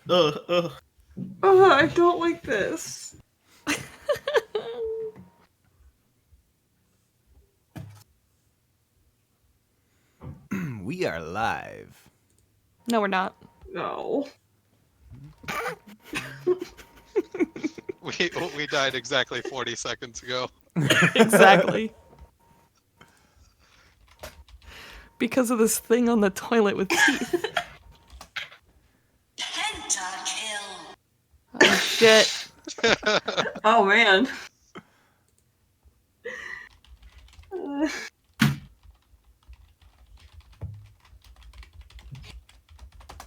Ugh. I don't like this. We are live. No, we're not. No. We died exactly 40 seconds ago. Exactly. Because of this thing on the toilet with teeth. Pentakill. Oh, shit. Oh man. Uh,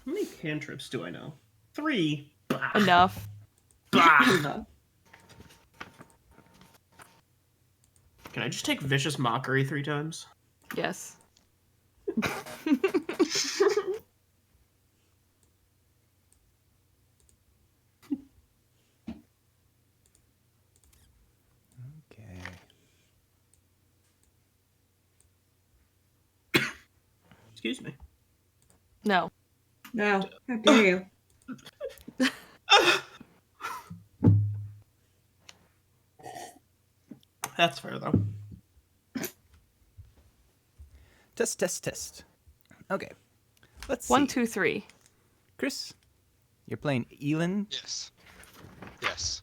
How many cantrips do I know? 3. Bah. Enough. Bah. no. Can I just take vicious mockery 3 times? Yes. Okay. Excuse me. No. No. How dare you? That's fair though. Test. Okay. Let's see. 1, 2, 3. Chris, you're playing Elin. Yes.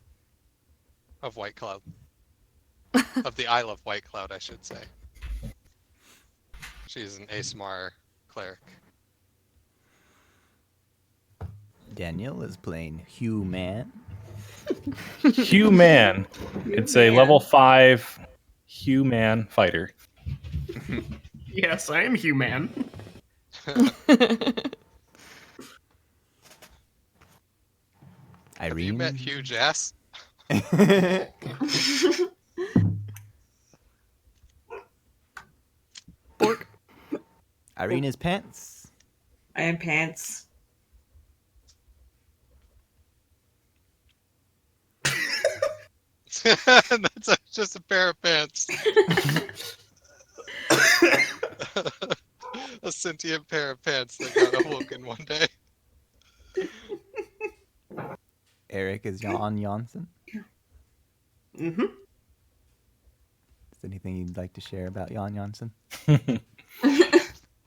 Of White Cloud. Of the Isle of White Cloud, I should say. She's an ASMR cleric. Daniel is playing Human. Human. It's a level 5 human fighter. Yes, I am human. Have you Irene. met Huge Ass? Bork. Irene is Pants. I am pants. That's just a pair of pants. A sentient pair of pants that got awoken one day. Eric is Jan Janssen. Mm-hmm. Is there anything you'd like to share about Jan Janssen?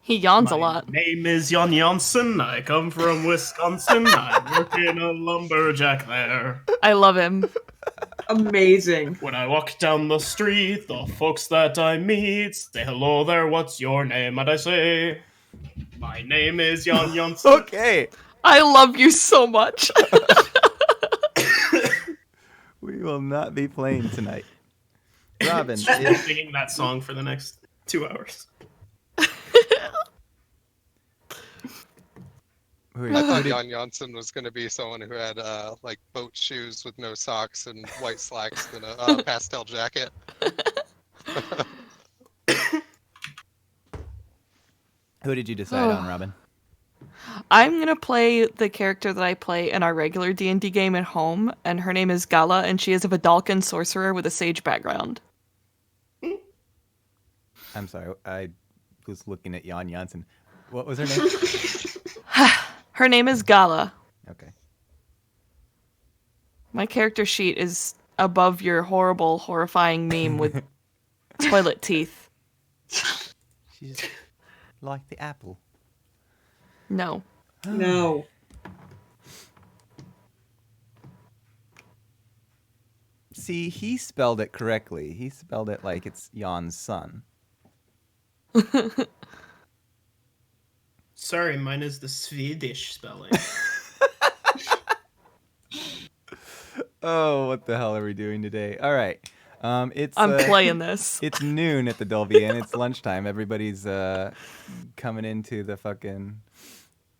He yawns My a lot. name is Jan Janssen. I come from Wisconsin. I work in a lumberjack there. I love him. Amazing. When I walk down the street, the folks that I meet say, "Hello there, what's your name?" And I say, "My name is Jan Janssen." Okay. I love you so much. We will not be playing tonight. Robin Just is singing that song for the next 2 hours. I thought Jan Janssen was going to be someone who had like boat shoes with no socks and white slacks and a pastel jacket. Who did you decide on, Robin? I'm going to play the character that I play in our regular D&D game at home, and her name is Gala, and she is a Vidalcan sorcerer with a sage background. I'm sorry, I was looking at Jan Janssen. What was her name? Her name is Gala. Okay. My character sheet is above your horrible, horrifying meme with toilet teeth. She's like the apple. No. No. See, he spelled it correctly. He spelled it like it's Jan's son. Sorry, mine is the Swedish spelling. Oh, what the hell are we doing today? All right. I'm It's playing this. It's noon at the Dolby, and it's lunchtime. Everybody's coming into the fucking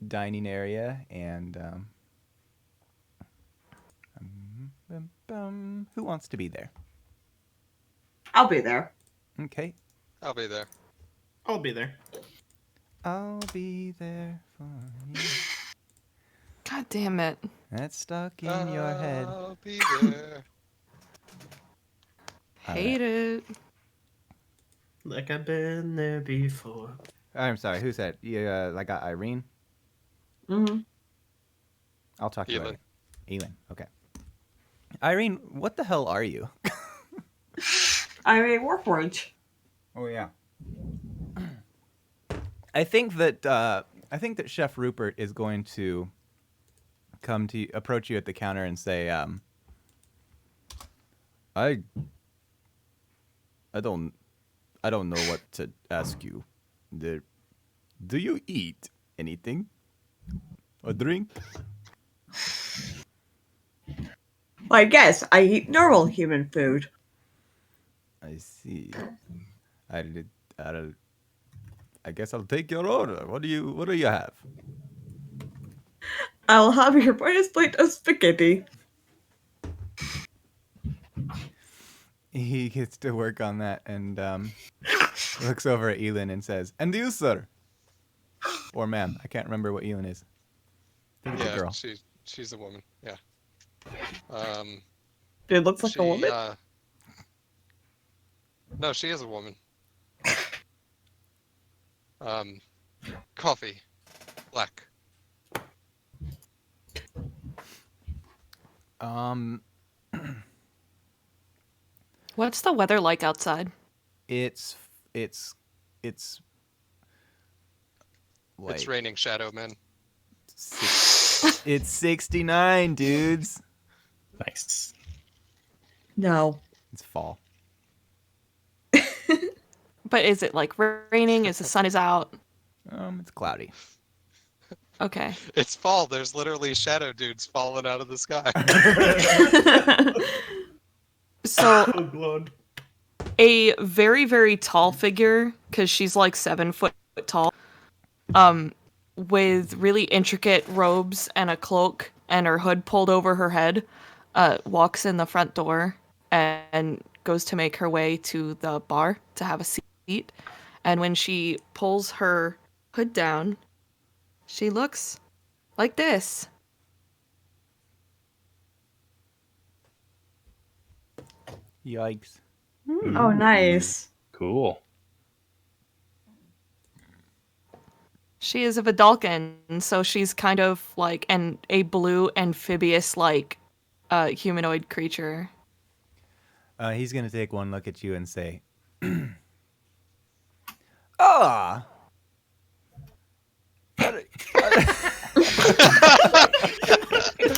dining area, and who wants to be there? I'll be there. Okay. I'll be there. I'll be there. I'll be there for you. God damn it. That's stuck in your head. I'll be there. Hate it. Like I've been there before. I'm sorry, who said? Yeah, I got Irene. Mm-hmm. I'll talk to you Elin. later. Elin, okay. Irene, what the hell are you? I'm a Warforged. Oh yeah. I think that Chef Rupert is going to approach you at the counter and say, I don't know what to ask you. Do you eat anything? A drink? I guess I eat normal human food. I see. I guess I'll take your order. What do you have? I'll have your brightest plate of spaghetti. He gets to work on that and looks over at Elin and says, "And you, sir?" Or ma'am. I can't remember what Elin is. I think it's a Yeah, girl. she's a woman. Yeah. It looks like a woman. No, she is a woman. Coffee, black. What's the weather like outside? It's like It's raining shadow men. it's 69, dudes. Nice. No. It's fall. But is it like raining? Is the sun is out? It's cloudy. Okay. It's fall. There's literally shadow dudes falling out of the sky. So Oh god. a very, very tall figure, because she's like 7 foot tall, with really intricate robes and a cloak and her hood pulled over her head, walks in the front door and goes to make her way to the bar to have a seat. And when she pulls her hood down, she looks like this. Yikes. Oh, nice. Cool. She is a Vidalcan, so she's kind of like a blue amphibious like humanoid creature. He's gonna take one look at you and say, "Ah."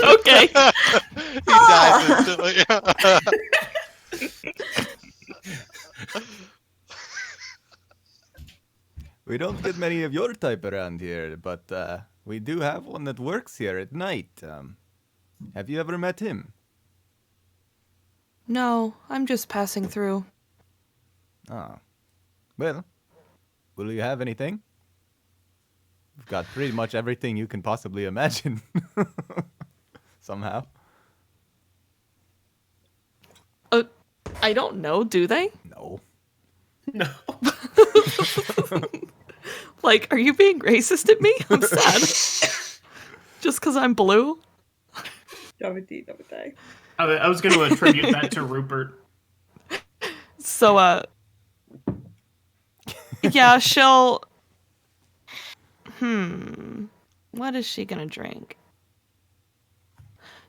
Okay. He dives instantly. We don't get many of your type around here, but we do have one that works here at night. Have you ever met him? No, I'm just passing through. Ah. Well, will you have anything? We've got pretty much everything you can possibly imagine. Somehow. I don't know, do they? No. No. Like, are you being racist at me? I'm sad. Just because I'm blue? I was going to attribute that to Rupert. So, yeah, she'll... What is she gonna drink?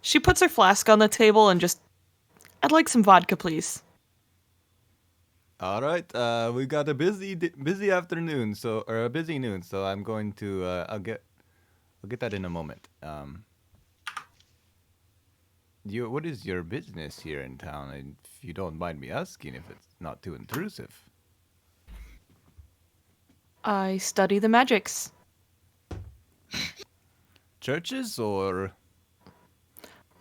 She puts her flask on the table and just... I'd like some vodka, please. All right. We got a busy afternoon, or a busy noon. So I'm going to. I'll get that in a moment. What is your business here in town? And if you don't mind me asking, if it's not too intrusive. I study the magics. Churches or?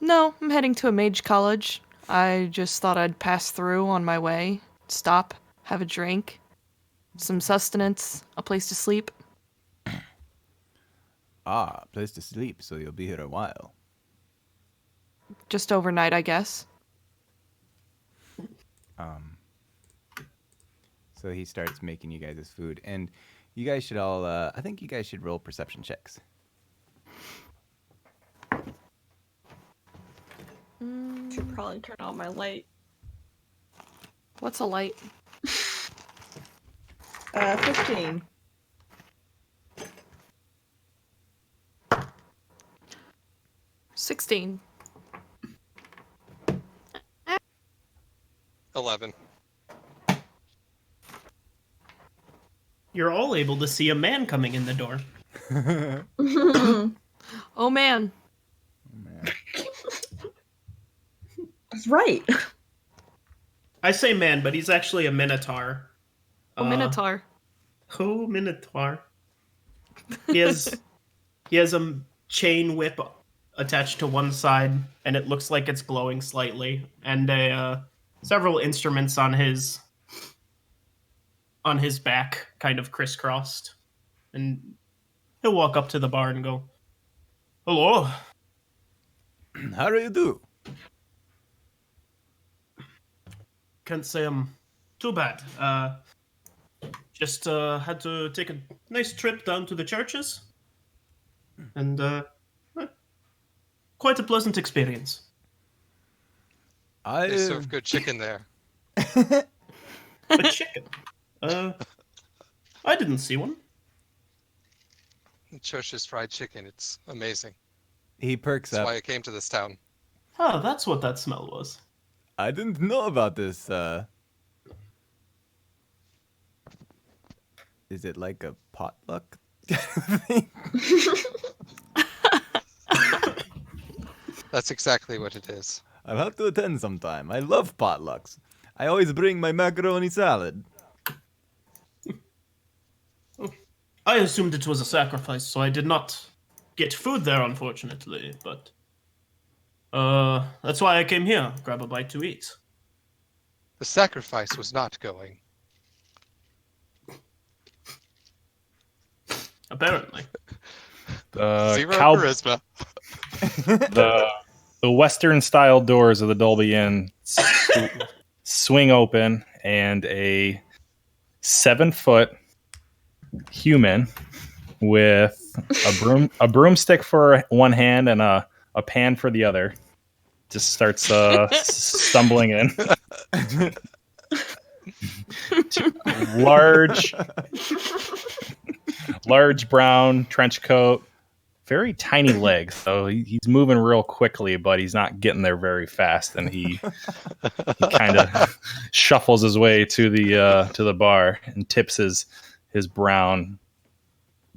No, I'm heading to a mage college. I just thought I'd pass through on my way. Stop, have a drink, some sustenance, a place to sleep. Ah, place to sleep. So you'll be here a while. Just overnight, I guess. So he starts making you guys' food, and you guys should all. I think you guys should roll perception checks. Should probably turn on my light. What's a light? 15. 16. 11. You're all able to see a man coming in the door. Oh man. That's right. I say man, but he's actually a minotaur. Oh, Minotaur. Oh, minotaur. He has a chain whip attached to one side, and it looks like it's glowing slightly, and several instruments on his back, kind of crisscrossed. And he'll walk up to the bar and go, "Hello." How do you do? Can't say I'm too bad. Just had to take a nice trip down to the churches, and quite a pleasant experience. They serve good chicken there. A chicken? I didn't see one. Church's fried chicken. It's amazing. He perks That's up. why I came to this town. Oh, that's what that smell was. I didn't know about this. Is it like a potluck thing? That's exactly what it is. I'll have to attend sometime. I love potlucks. I always bring my macaroni salad. I assumed it was a sacrifice, so I did not get food there, unfortunately, but that's why I came here, grab a bite to eat. The sacrifice was not going. Apparently. Zero cow- charisma. the Western style doors of the Dolby Inn swing open, and a 7-foot human with a broomstick for one hand and a pan for the other just starts stumbling in. Large brown trench coat, very tiny legs, so he's moving real quickly, but he's not getting there very fast, and he kind of shuffles his way to the bar and tips his brown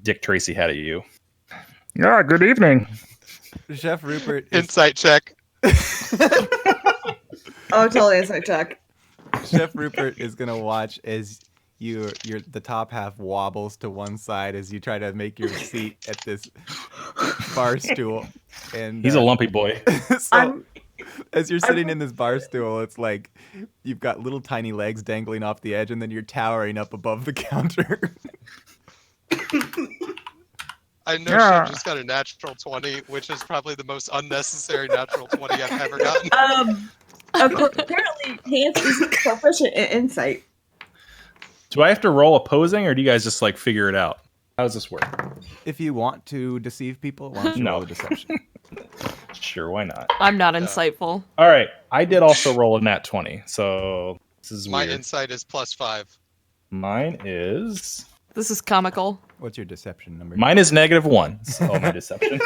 Dick Tracy hat at you. Yeah, good evening. Chef Rupert is, Insight check. Oh, totally inside check. Chef Rupert is gonna watch as the top half wobbles to one side as you try to make your seat at this bar stool. And He's a lumpy boy. so as you're sitting in this bar stool, it's like you've got little tiny legs dangling off the edge, and then you're towering up above the counter. I know she just got a natural 20, which is probably the most unnecessary natural 20 I've ever gotten. Apparently, Hans is proficient in insight. Do I have to roll opposing, or do you guys just like figure it out? How does this work? If you want to deceive people, why don't you No. roll a deception? Sure, why not? I'm not insightful. All right, I did also roll a nat 20, so this is My weird. insight is +5. Mine is This is comical. What's your deception number? -1. So my deception.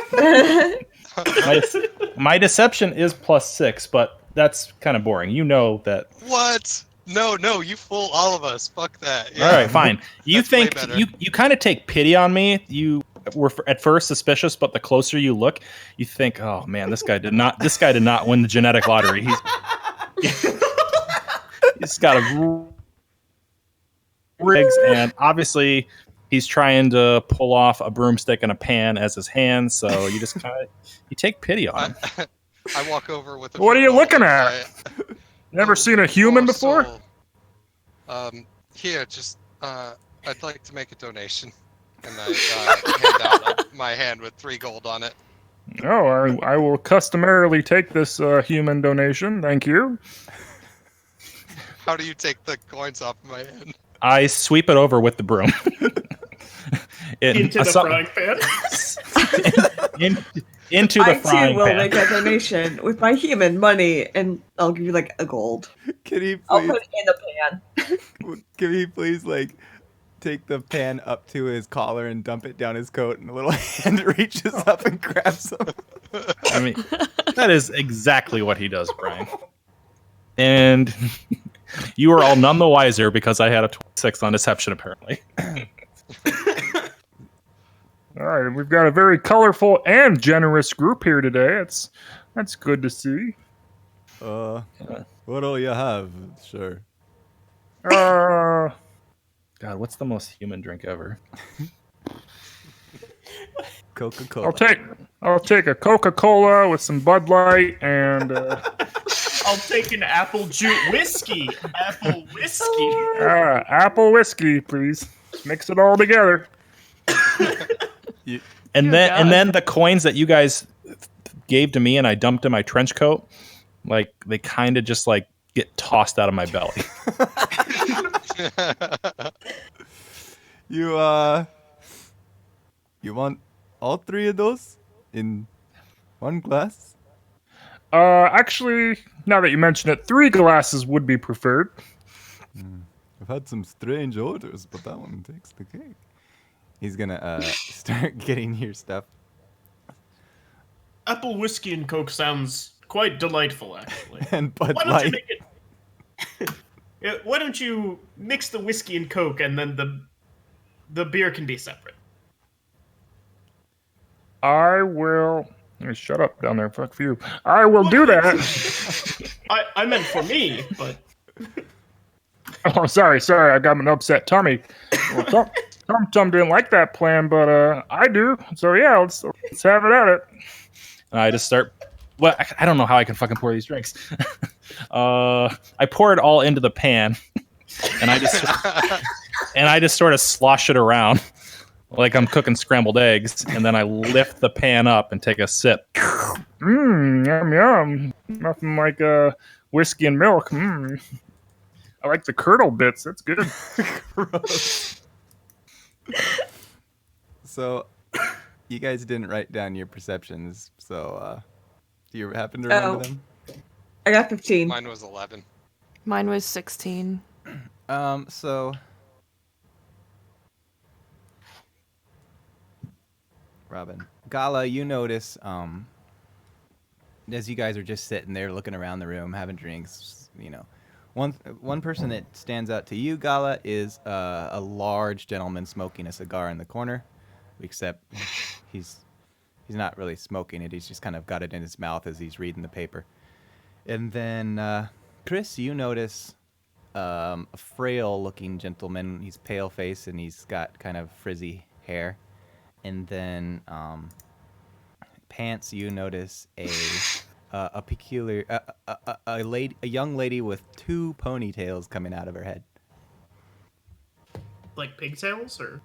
My deception is +6, but that's kind of boring. You know that. What? No, you fool all of us. Fuck that. Yeah. All right, fine. You That's way think better. you kind of take pity on me. You were at first suspicious, but the closer you look, you think, "Oh man, this guy did not win the genetic lottery. He's got a rigs, and obviously he's trying to pull off a broomstick and a pan as his hand. So you just kind of take pity on him. I walk over with. What are you football looking in at? my- Never seen a human poor before? soul. Here, just I'd like to make a donation, and I hand out my hand with 3 gold on it. Oh, I will customarily take this human donation. Thank you. How do you take the coins off my hand? I sweep it over with the broom. Into the frying pan. Into the I frying too will pan. make a donation with my human money, and I'll give you like a gold. Can he I'll please? put it in the pan. Can he please like take the pan up to his collar and dump it down his coat, and a little hand reaches up and grabs him. I mean, that is exactly what he does, Brian. And you are all none the wiser because I had a 26 on deception, apparently. All right, we've got a very colorful and generous group here today. That's good to see. What all you have? Sure. Uh, God, what's the most human drink ever? Coca-Cola. I'll take a Coca-Cola with some Bud Light and I'll take an apple juice whiskey. Apple whiskey. apple whiskey, please. Mix it all together. And then the coins that you guys gave to me and I dumped in my trench coat, like they kind of just like get tossed out of my belly. You want all three of those in one glass? Actually, now that you mention it, 3 glasses would be preferred. I've had some strange orders, but that one takes the cake. He's gonna start getting your stuff. Apple whiskey and Coke sounds quite delightful, actually. And Bud Why don't Light. you make it? Yeah, why don't you mix the whiskey and Coke, and then the beer can be separate? I will. Shut up down there. Fuck you. I will do that. I meant for me, but Oh, sorry. I got an upset tummy. Well, Tom didn't like that plan, but I do. So yeah, let's have it at it. I just start. Well, I don't know how I can fucking pour these drinks. I pour it all into the pan, and I just sort of slosh it around like I'm cooking scrambled eggs, and then I lift the pan up and take a sip. Yum yum. Nothing like whiskey and milk. I like the curdle bits. That's good. Gross. So, you guys didn't write down your perceptions, so do you happen to remember them? I got 15. Mine was 11. Mine was 16. So Robin, Gala, you notice as you guys are just sitting there looking around the room having drinks, you know, one person that stands out to you, Gala, is a large gentleman smoking a cigar in the corner, except he's not really smoking it. He's just kind of got it in his mouth as he's reading the paper. And then Chris, you notice a frail-looking gentleman. He's pale-faced and he's got kind of frizzy hair. And then Pants, you notice a peculiar a young lady with 2 ponytails coming out of her head. like pigtails, or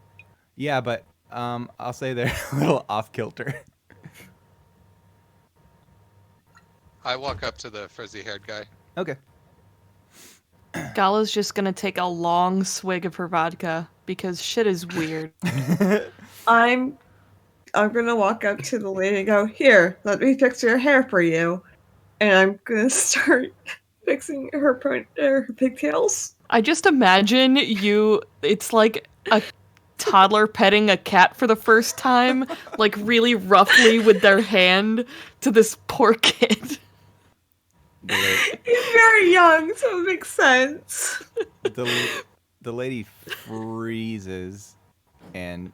Yeah, but I'll say they're a little off kilter. I walk up to the frizzy-haired guy. Okay. Gala's just gonna take a long swig of her vodka because shit is weird. I'm gonna walk up to the lady and go, "Here, let me fix your hair for you," and I'm gonna start fixing her pigtails. I just imagine it's like a toddler petting a cat for the first time, like really roughly with their hand to this poor kid. He's very young, so it makes sense. The lady freezes and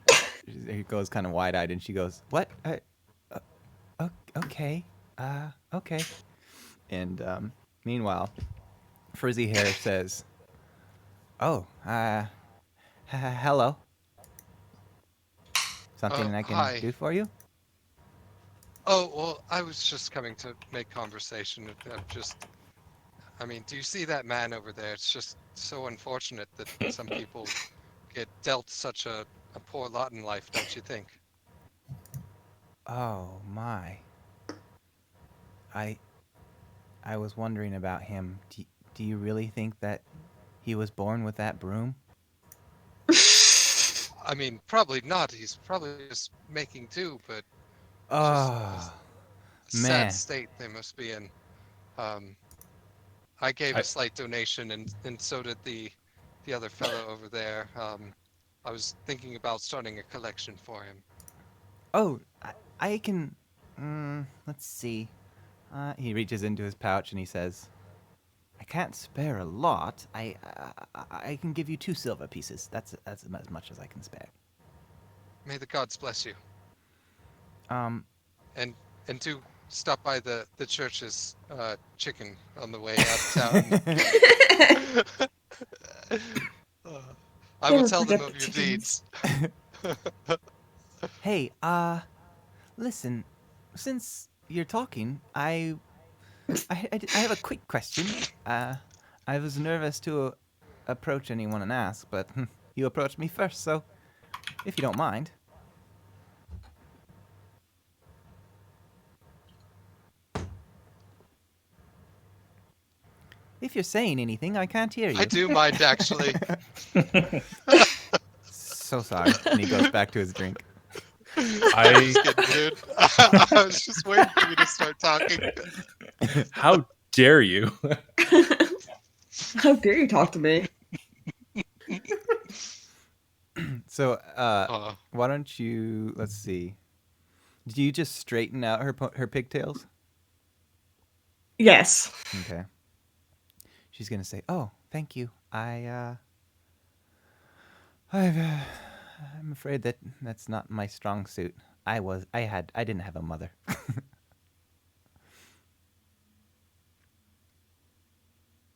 he goes kind of wide-eyed and she goes, "What? Okay. Okay." And meanwhile, Frizzy Hair says, "Oh, hello. Something I can hi. do for you?" Oh, well, I was just coming to make conversation. I mean, do you see that man over there? It's just so unfortunate that some people get dealt such a poor lot in life, don't you think? Oh my. I was wondering about him. Do you really think that he was born with that broom? I mean, probably not. He's probably just making do, but Oh, man. sad state they must be in. I gave a slight donation, and so did the other fellow over there. I was thinking about starting a collection for him. Oh, I can. Let's see. He reaches into his pouch and he says, "I can't spare a lot. I can give you 2 silver pieces. That's as much as I can spare." May the gods bless you. Um, And do stop by the church's chicken on the way out of town. I will Never tell them forget of the your chickens. deeds. hey, listen. Since you're talking, I have a quick question. I was nervous to approach anyone and ask, but you approached me first, so if you don't mind. If you're saying anything, I can't hear you. I do mind, actually. So sorry. And he goes back to his drink. I'm just kidding, dude. I was just waiting for you to start talking. How dare you? How dare you talk to me? So, why don't you? Let's see. Do you just straighten out her pigtails? Yes. Okay. She's gonna say, "Oh, thank you. I'm afraid that's not my strong suit. I didn't have a mother."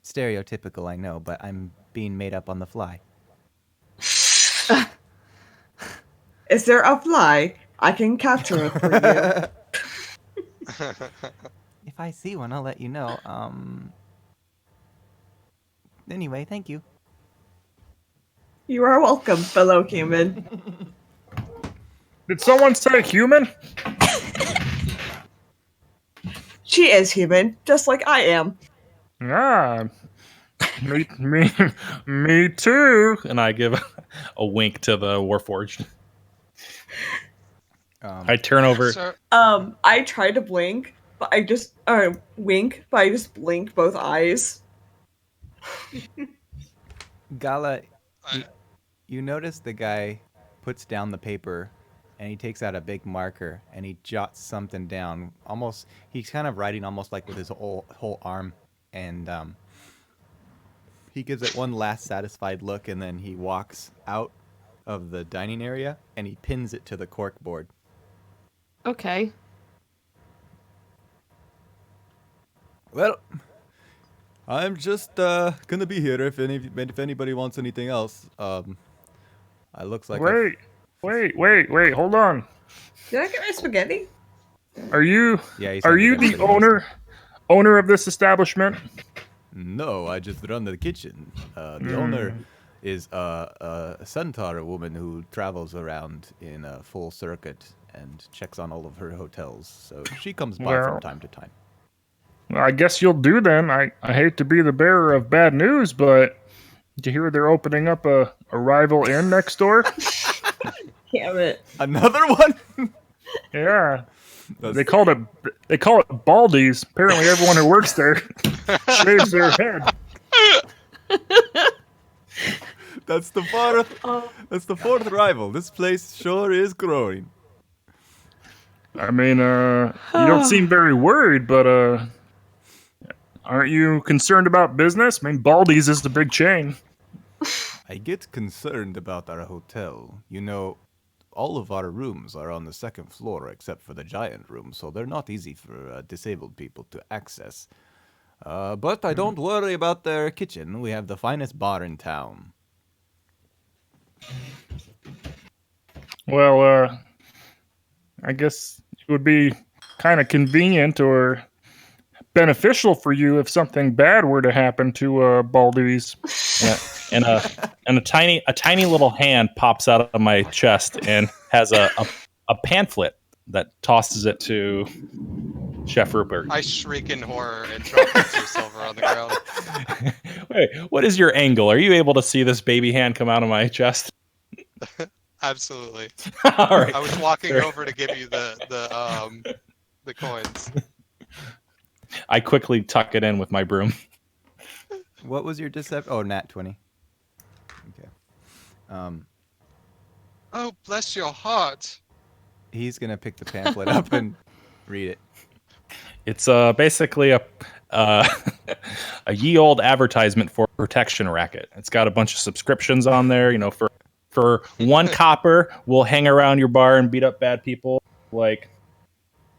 Stereotypical, I know, but I'm being made up on the fly. Is there a fly? I can capture it for you. If I see one, I'll let you know. Anyway, thank you. You are welcome, fellow human. Did someone say human? She is human, just like I am. Ah, me too. And I give a wink to the Warforged. I turn over. Sir, I try to blink, but I just wink, but I just blink both eyes. Gala, I- you notice the guy puts down the paper and he takes out a big marker and he jots something down. Almost, he's kind of writing almost like with his whole arm, and he gives it one last satisfied look, and then he walks out of the dining area and he pins it to the cork board. Okay. Well, I'm just gonna be here if anybody wants anything else. I looks like Wait, hold on. Did I get my spaghetti? Are you Yeah, he's are handing you the everybody owner of this establishment? No, I just run the kitchen. The owner is a centaur woman who travels around in a full circuit and checks on all of her hotels. So she comes by Well- from time to time. Well, I guess you'll do then. I hate to be the bearer of bad news, but did you hear they're opening up a rival inn next door? Damn it. Another one? Yeah. That's- They call it Baldies. Apparently everyone who works there shaves their head. That's the fourth rival. This place sure is growing. I mean, you don't seem very worried, but aren't you concerned about business? I mean, Baldies is the big chain. I get concerned about our hotel. You know, all of our rooms are on the second floor except for the giant room, so they're not easy for disabled people to access. But I don't worry about their kitchen. We have the finest bar in town. Well, I guess it would be kind of convenient or beneficial for you if something bad were to happen to Baldies. And a tiny little hand pops out of my chest and has a pamphlet that tosses it to Chef Rupert. I shriek in horror and drop the 2 silver on the ground. Wait, what is your angle? Are you able to see this baby hand come out of my chest? Absolutely. All right. I was walking Sure. over to give you the coins. I quickly tuck it in with my broom. What was your deception? Oh, nat 20. Okay. Oh, bless your heart. He's gonna pick the pamphlet up and read it. It's basically a a ye old advertisement for a protection racket. It's got a bunch of subscriptions on there. For 1 copper, we'll hang around your bar and beat up bad people. Like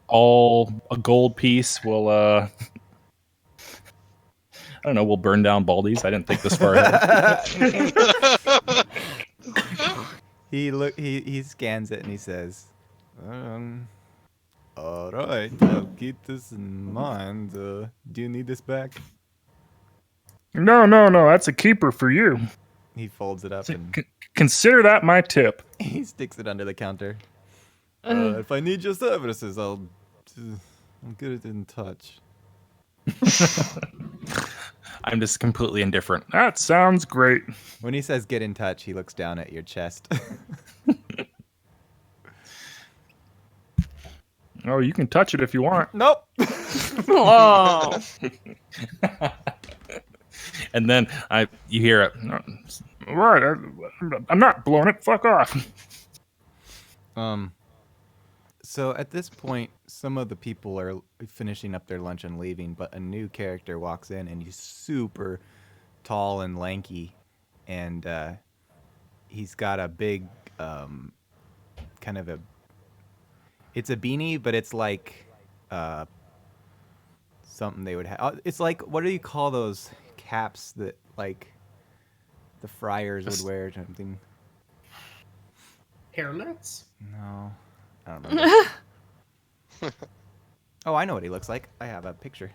all a gold piece, we'll I don't know, we'll burn down Baldies. I didn't think this far ahead. He scans it and he says, all right, I'll keep this in mind. Do you need this back? No, that's a keeper for you. He folds it up and Consider that my tip. he sticks it under the counter. If I need your services, I'll get it in touch. I'm just completely indifferent. That sounds great. When he says get in touch, he looks down at your chest. Oh, you can touch it if you want. Nope. Oh. And then you hear it. Right, I'm not blowing it. Fuck off. So at this point, some of the people are finishing up their lunch and leaving, but a new character walks in, and he's super tall and lanky, and he's got a big kind of it's a beanie, but it's like something they would have. It's like, what do you call those caps that like the friars would wear or something? Hairnets? No, I don't know. Oh, I know what he looks like. I have a picture.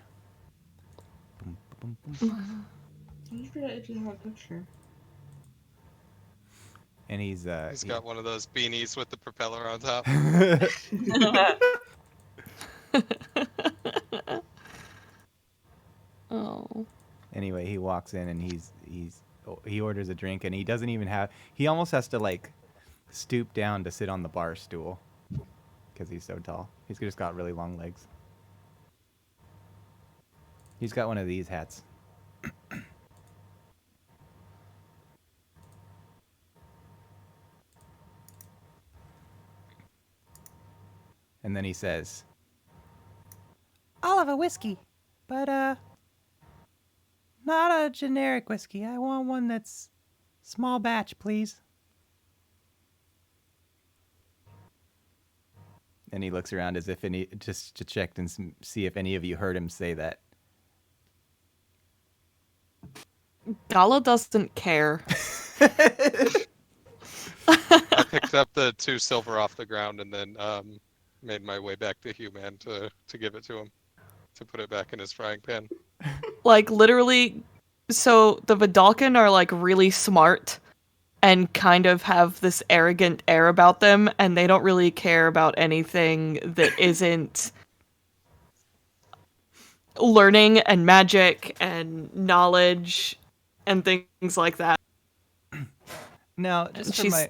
Boom, boom, boom. I forget if you have a picture. And he's got one of those beanies with the propeller on top. Oh. Anyway, he walks in and he orders a drink, and he doesn't even have. He almost has to like stoop down to sit on the bar stool because he's so tall. He's just got really long legs. He's got one of these hats. And then he says, "I'll have a whiskey, but not a generic whiskey. I want one that's small batch, please." And he looks around as if just to check and see if any of you heard him say that. Gala doesn't care. I picked up the 2 silver off the ground and then made my way back to Human to give it to him, to put it back in his frying pan. Like, literally, so the Vidalcan are, like, really smart and kind of have this arrogant air about them, and they don't really care about anything that isn't learning and magic and knowledge and things like that. Now, just for my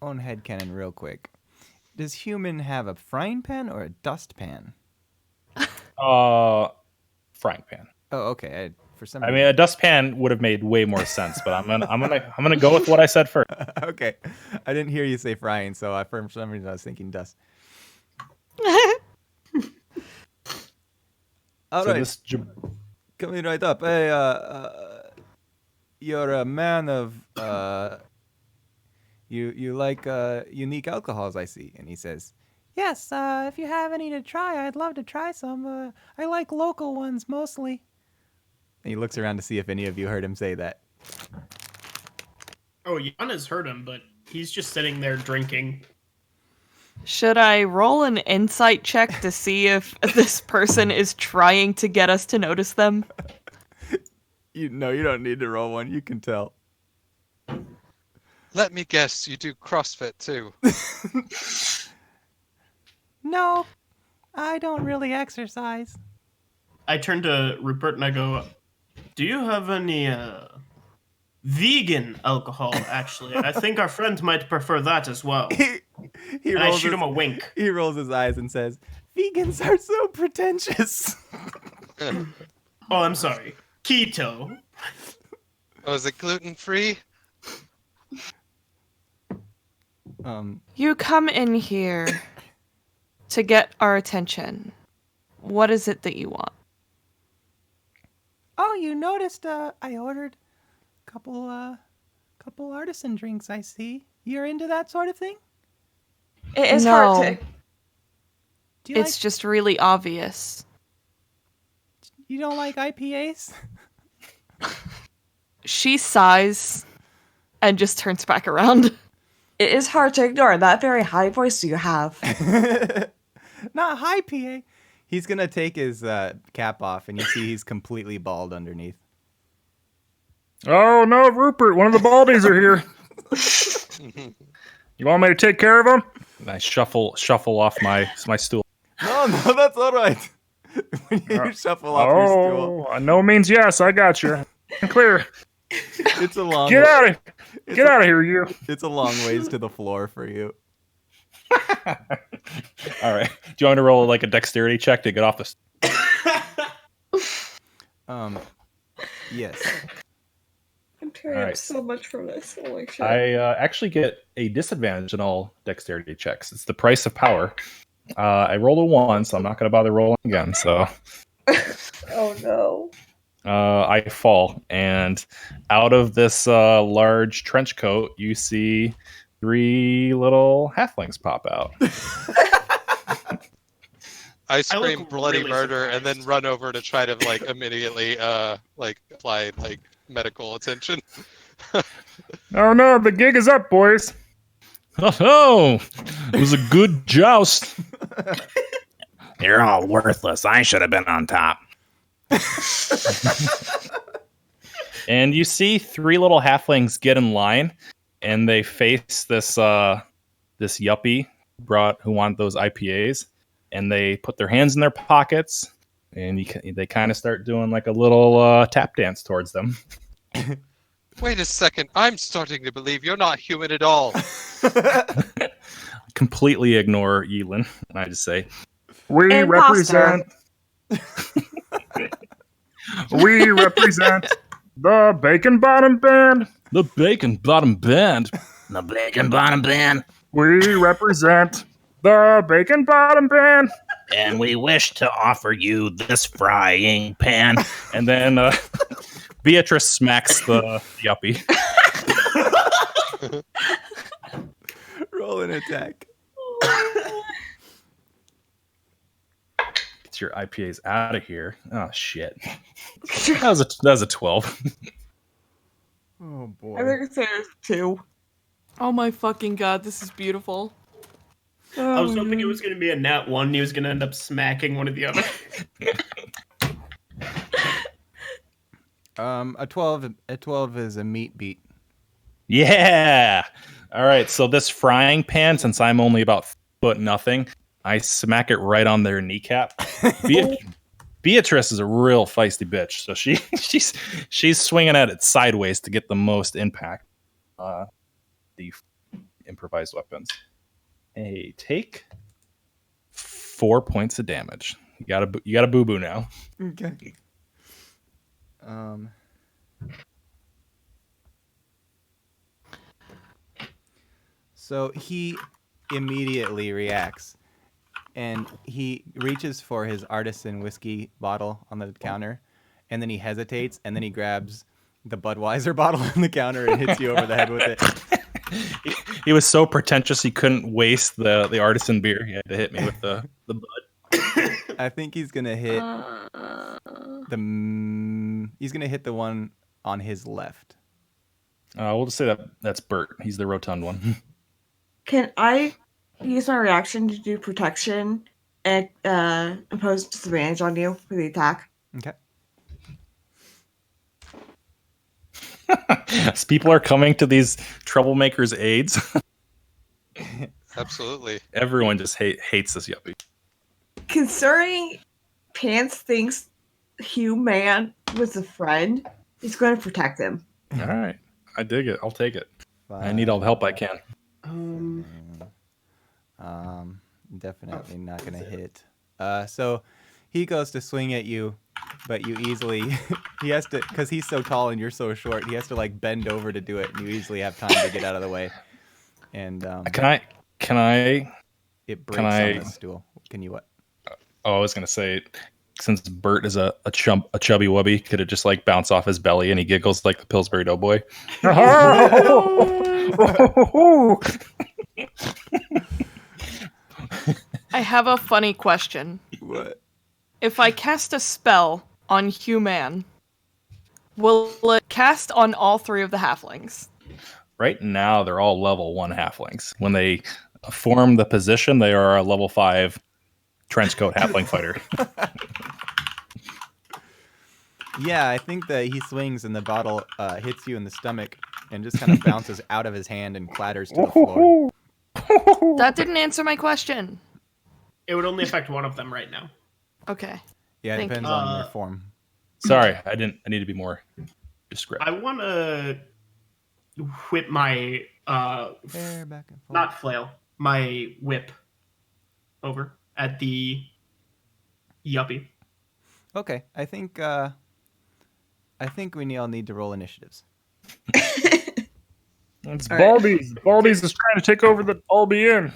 own headcanon real quick, does Human have a frying pan or a dustpan? Frying pan. Oh, okay. For some I reason... mean, a dustpan would have made way more sense, but I'm gonna go with what I said first. Okay, I didn't hear you say frying, so for some reason I was thinking dust. All So right, coming right up. Hey, you're a man of you like unique alcohols, I see. And he says, "Yes, if you have any to try, I'd love to try some. I like local ones mostly." And he looks around to see if any of you heard him say that. Oh, Jan has heard him, but he's just sitting there drinking. Should I roll an insight check to see if this person is trying to get us to notice them? You don't need to roll one. You can tell. Let me guess, you do CrossFit too. No, I don't really exercise. I turn to Rupert and I go, "Do you have any vegan alcohol, actually? I think our friend might prefer that as well." And I shoot him a wink. He rolls his eyes and says, "Vegans are so pretentious." Oh, I'm sorry. Keto. Oh, is it gluten-free? You come in here to get our attention. What is it that you want? Oh, you noticed I ordered a couple artisan drinks, I see. You're into that sort of thing? It is No. hard to. Do you It's just really obvious. you don't like IPAs? She sighs and just turns back around. It is hard to ignore that very high voice you have. Not high PA. He's gonna take his cap off, and you see he's completely bald underneath. Oh no, Rupert! One of the baldies are here. You want me to take care of them? And I shuffle off my stool. No, that's all right. When you shuffle off your stool, No means yes. I got you. Clear. it's a long. Get out of here, you. It's a long ways to the floor for you. All right. Do you want me to roll like a dexterity check to get off the? Yes. I'm tearing All up right. so much from this. Holy shit. I actually get a disadvantage in all dexterity checks. It's the price of power. I rolled a 1, so I'm not going to bother rolling again. So Oh no. I fall, and out of this large trench coat, you see 3 little halflings pop out. I scream look bloody really murder and surprised. then run over to try to like immediately apply like medical attention. Oh no, the gig is up, boys. Oh, it was a good joust. You're all worthless. I should have been on top. And you see 3 little halflings get in line, and they face this this yuppie who wanted those IPAs, and they put their hands in their pockets, and they kind of start doing like a little tap dance towards them. Wait a second, I'm starting to believe you're not human at all. Completely ignore Yelin, and I just say, We Imposter. we represent the Bacon Bottom Band. "The Bacon Bottom Band." The Bacon Bottom Band. We represent the Bacon Bottom Band. And we wish to offer you this frying pan. And then Beatrice smacks the yuppie. Roll an attack. Get your IPAs out of here. Oh shit. That was a 12. Oh boy. I think it's there's 2. Oh my fucking god, this is beautiful. I was hoping it was going to be a nat 1. He was going to end up smacking one of the other. A 12 is a meat beat. Yeah. All right. So this frying pan, since I'm only about foot nothing, I smack it right on their kneecap. Beatrice is a real feisty bitch, so she's swinging at it sideways to get the most impact. The improvised weapons. Hey, take 4 points of damage. You got a boo boo now. Okay. So he immediately reacts, and he reaches for his artisan whiskey bottle on the counter, and then he hesitates, and then he grabs the Budweiser bottle on the counter and hits you over the head with it. He was so pretentious he couldn't waste the artisan beer. He had to hit me with the bud. I think he's gonna hit he's gonna hit the one on his left. We'll just say that's Bert. He's the rotund one. Can I use my reaction to do protection and impose disadvantage on you for the attack? Okay. As people are coming to these troublemakers' aids, Absolutely. everyone just hates this yuppie. Considering Pants thinks Hugh Man was a friend, he's going to protect him. All right, I dig it. I'll take it. I Fine. need all the help I can. Definitely not gonna hit. So he goes to swing at you, but you easily he has to, because he's so tall and you're so short, he has to like bend over to do it, and you easily have time to get out of the way. And Can I? it breaks on the stool. Can you what? Oh, I was gonna say, since Bert is a chubby wubby, could it just like bounce off his belly and he giggles like the Pillsbury Doughboy? I have a funny question. What? If I cast a spell on human, will it cast on all 3 of the halflings? Right now, they're all level 1 halflings. When they form the position, they are a level 5 trenchcoat halfling fighter. Yeah, I think that he swings and the bottle hits you in the stomach and just kind of bounces out of his hand and clatters to the floor. That didn't answer my question. It would only affect one of them right now. Okay. Yeah, it Thank depends on your form. Sorry, I need to be more descriptive. I want to whip my Hair back and forth. not flail, my whip over at the yuppie. Okay, I think we all need to roll initiatives. It's Baldy's. Baldy's is trying to take over the Dolby Inn.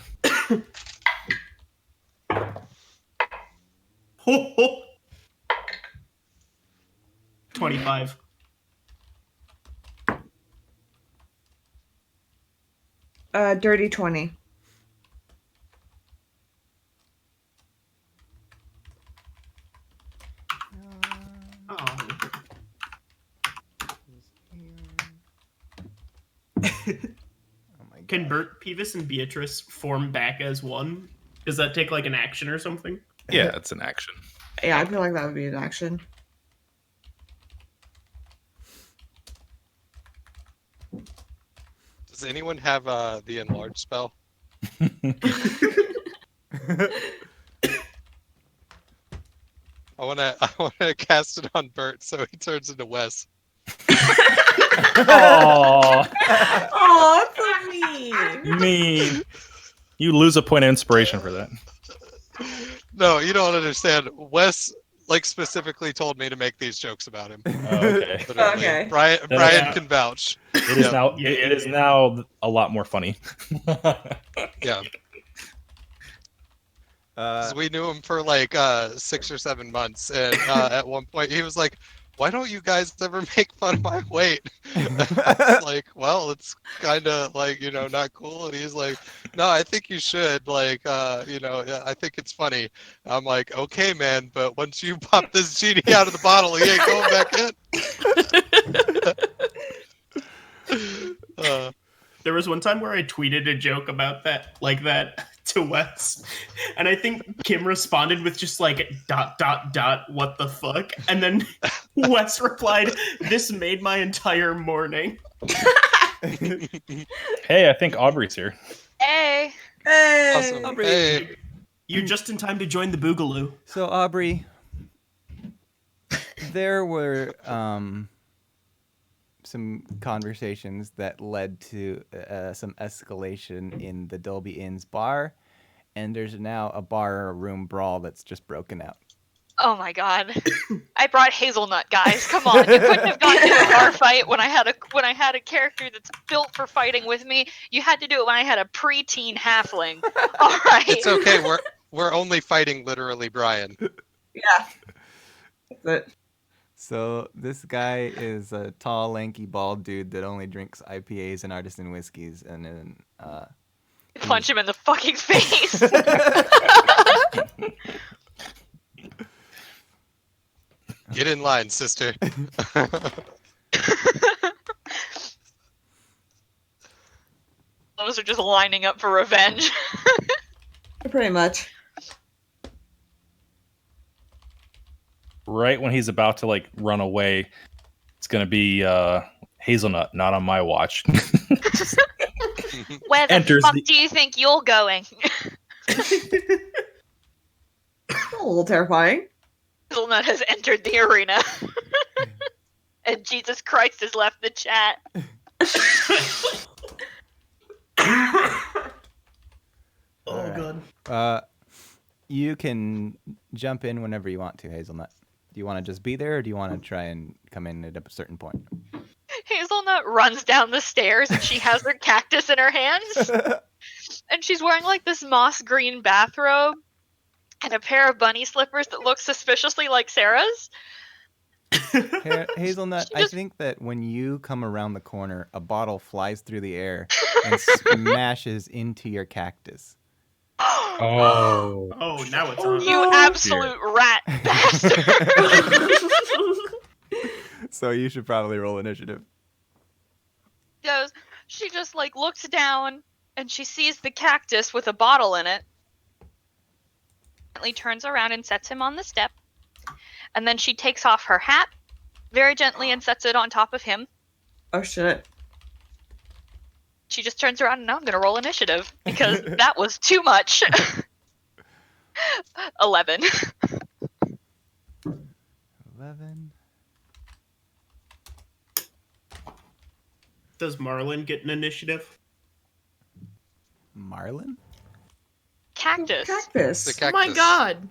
25. Dirty 20. Can Bert, Peeves, and Beatrice form back as one? Does that take like an action or something? Yeah, it's an action. Yeah, I feel like that would be an action. Does anyone have the enlarge spell? I wanna cast it on Bert so he turns into Wes. Oh, Oh, that's so mean. mean. You lose a point of inspiration for that. No, you don't understand. Wes specifically told me to make these jokes about him. Oh, okay. Literally. Okay. Brian Yeah. can vouch. It is now. It is now a lot more funny. Yeah. 'Cause we knew him for 6 or 7 months, and at one point he was like, "Why don't you guys ever make fun of my weight?" It's like, well, it's kind of not cool. And he's like, "No, I think you should. I think it's funny." I'm like, "Okay, man, but once you pop this genie out of the bottle, he ain't going back in." There was one time where I tweeted a joke about that, like that, to Wes, and I think Kim responded with just like ... what the fuck, and then Wes replied, "This made my entire morning." Hey, I think Aubrey's here. Hey. Hey. Awesome. Aubrey. Hey, You're just in time to join the Boogaloo. So Aubrey, there were some conversations that led to some escalation in the Dolby Inn's bar, and there's now a bar room brawl that's just broken out. Oh my god. I brought Hazelnut, guys. Come on. You couldn't have gone to a bar fight when I had a character that's built for fighting with me. You had to do it when I had a preteen halfling. All right. it's okay. We're only fighting literally Brian. Yeah. But So this guy is a tall, lanky, bald dude that only drinks IPAs and artisan whiskeys, and then Punch him in the fucking face. Get in line, sister. Those are just lining up for revenge. pretty much. Right when he's about to run away, it's gonna be Hazelnut. Not on my watch. Where the Enters fuck the- do you think you're going? A little terrifying. Hazelnut has entered the arena. And Jesus Christ has left the chat. Oh god. You can jump in whenever you want to, Hazelnut. Do you want to just be there, or do you want to try and come in at a certain point? Hazelnut Hazelnut runs down the stairs and she has her cactus in her hands. And she's wearing like this moss green bathrobe and a pair of bunny slippers that look suspiciously like Sarah's. Hazelnut, She just- I think that when you come around the corner, a bottle flies through the air and smashes into your cactus. Oh. Oh, now it's on. You absolute rat bastard! So you should probably roll initiative. She just like looks down and she sees the cactus with a bottle in it. Turns around and sets him on the step. And then she takes off her hat very gently and sets it on top of him. Oh shit. She just turns around and now I'm gonna roll initiative because that was too much. 11. 11. Does Marlin get an initiative? Marlin? Cactus. Cactus. The Oh my cactus. god.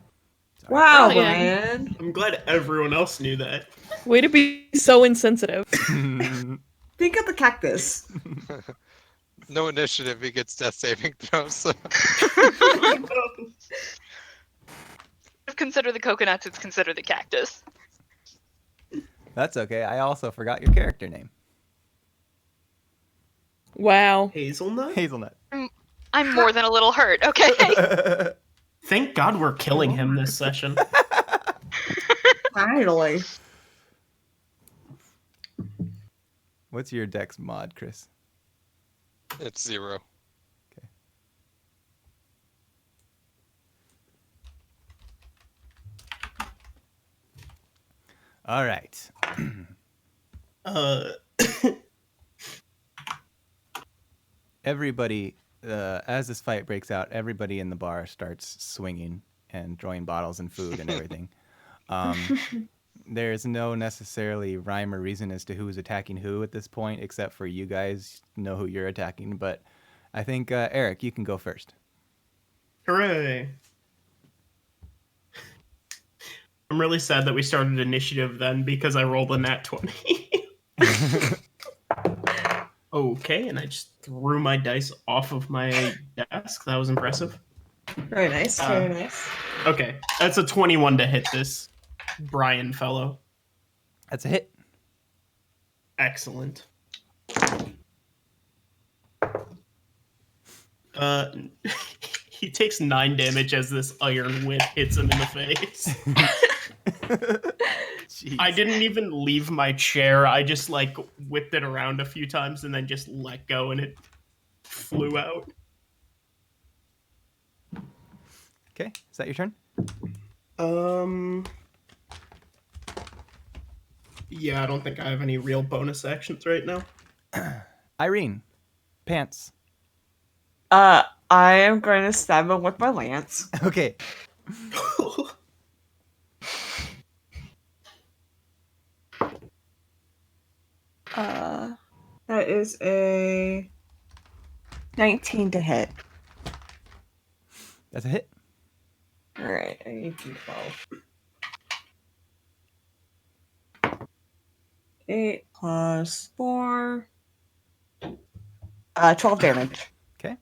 Wow, Brilliant. man. I'm glad everyone else knew that. Way to be so insensitive. Think of the cactus. No initiative, he gets death saving throws. Consider the coconuts, it's consider the cactus. That's okay. I also forgot your character name. Wow. Hazelnut? Hazelnut. I'm more than a little hurt, okay? Thank God we're killing him this session. Finally. What's your dex mod, Chris? It's 0. All right. Everybody, as this fight breaks out, everybody in the bar starts swinging and throwing bottles and food and everything. There's no necessarily rhyme or reason as to who's attacking who at this point, except for you guys know who you're attacking. But I think, Eric, you can go first. Hooray. I'm really sad that we started initiative then because I rolled a nat 20. Okay, and I just threw my dice off of my desk. That was impressive. Very nice. Very nice. Okay, that's a 21 to hit this Brian fellow. That's a hit. Excellent. He takes 9 damage as this iron whip hits him in the face. I didn't even leave my chair. I just like whipped it around a few times and then just let go and it flew out. Okay, is that your turn? Yeah, I don't think I have any real bonus actions right now. Irene, pants. I am going to stab him with my lance. Okay. That is a 19 to hit. That's a hit. Alright, I need D12. 8 plus 4. 12 damage. Okay.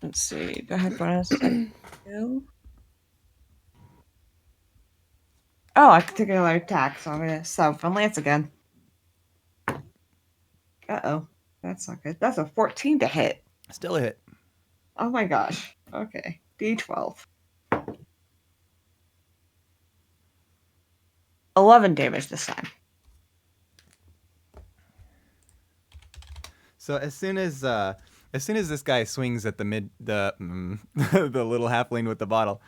Let's see. Do I have bonus? No. Oh, I can take another attack, so I'm gonna stab from lance again. Uh-oh. That's not good. That's a 14 to hit. Still a hit. Oh my gosh. Okay. D12. 11 damage this time. So as soon as this guy swings at the the little halfling with the bottle,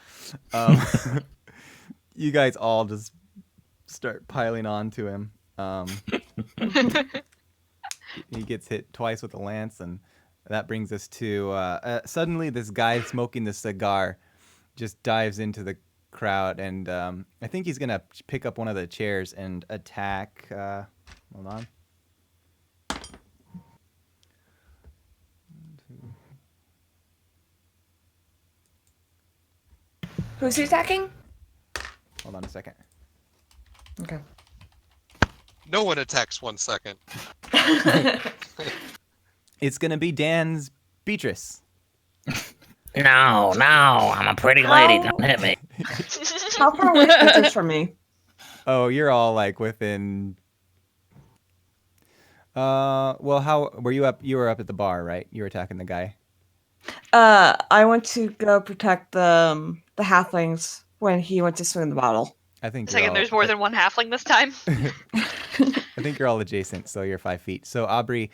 you guys all just start piling on to him. He gets hit twice with a lance, and that brings us to suddenly this guy smoking the cigar just dives into the crowd, and I think he's gonna pick up one of the chairs and attack. Hold on. Who's he attacking? Hold on a second. Okay. No one attacks 1 second. It's gonna be Dan's Beatrice. No, I'm a pretty lady. Don't hit me. How far away is this from me? Oh, you're all like within. Well, how were you up? You were up at the bar, right? You were attacking the guy. I went to go protect the halflings when he went to swing the bottle. I think. Second, there's more than one halfling this time. I think you're all adjacent, so you're 5 feet. So Aubrey,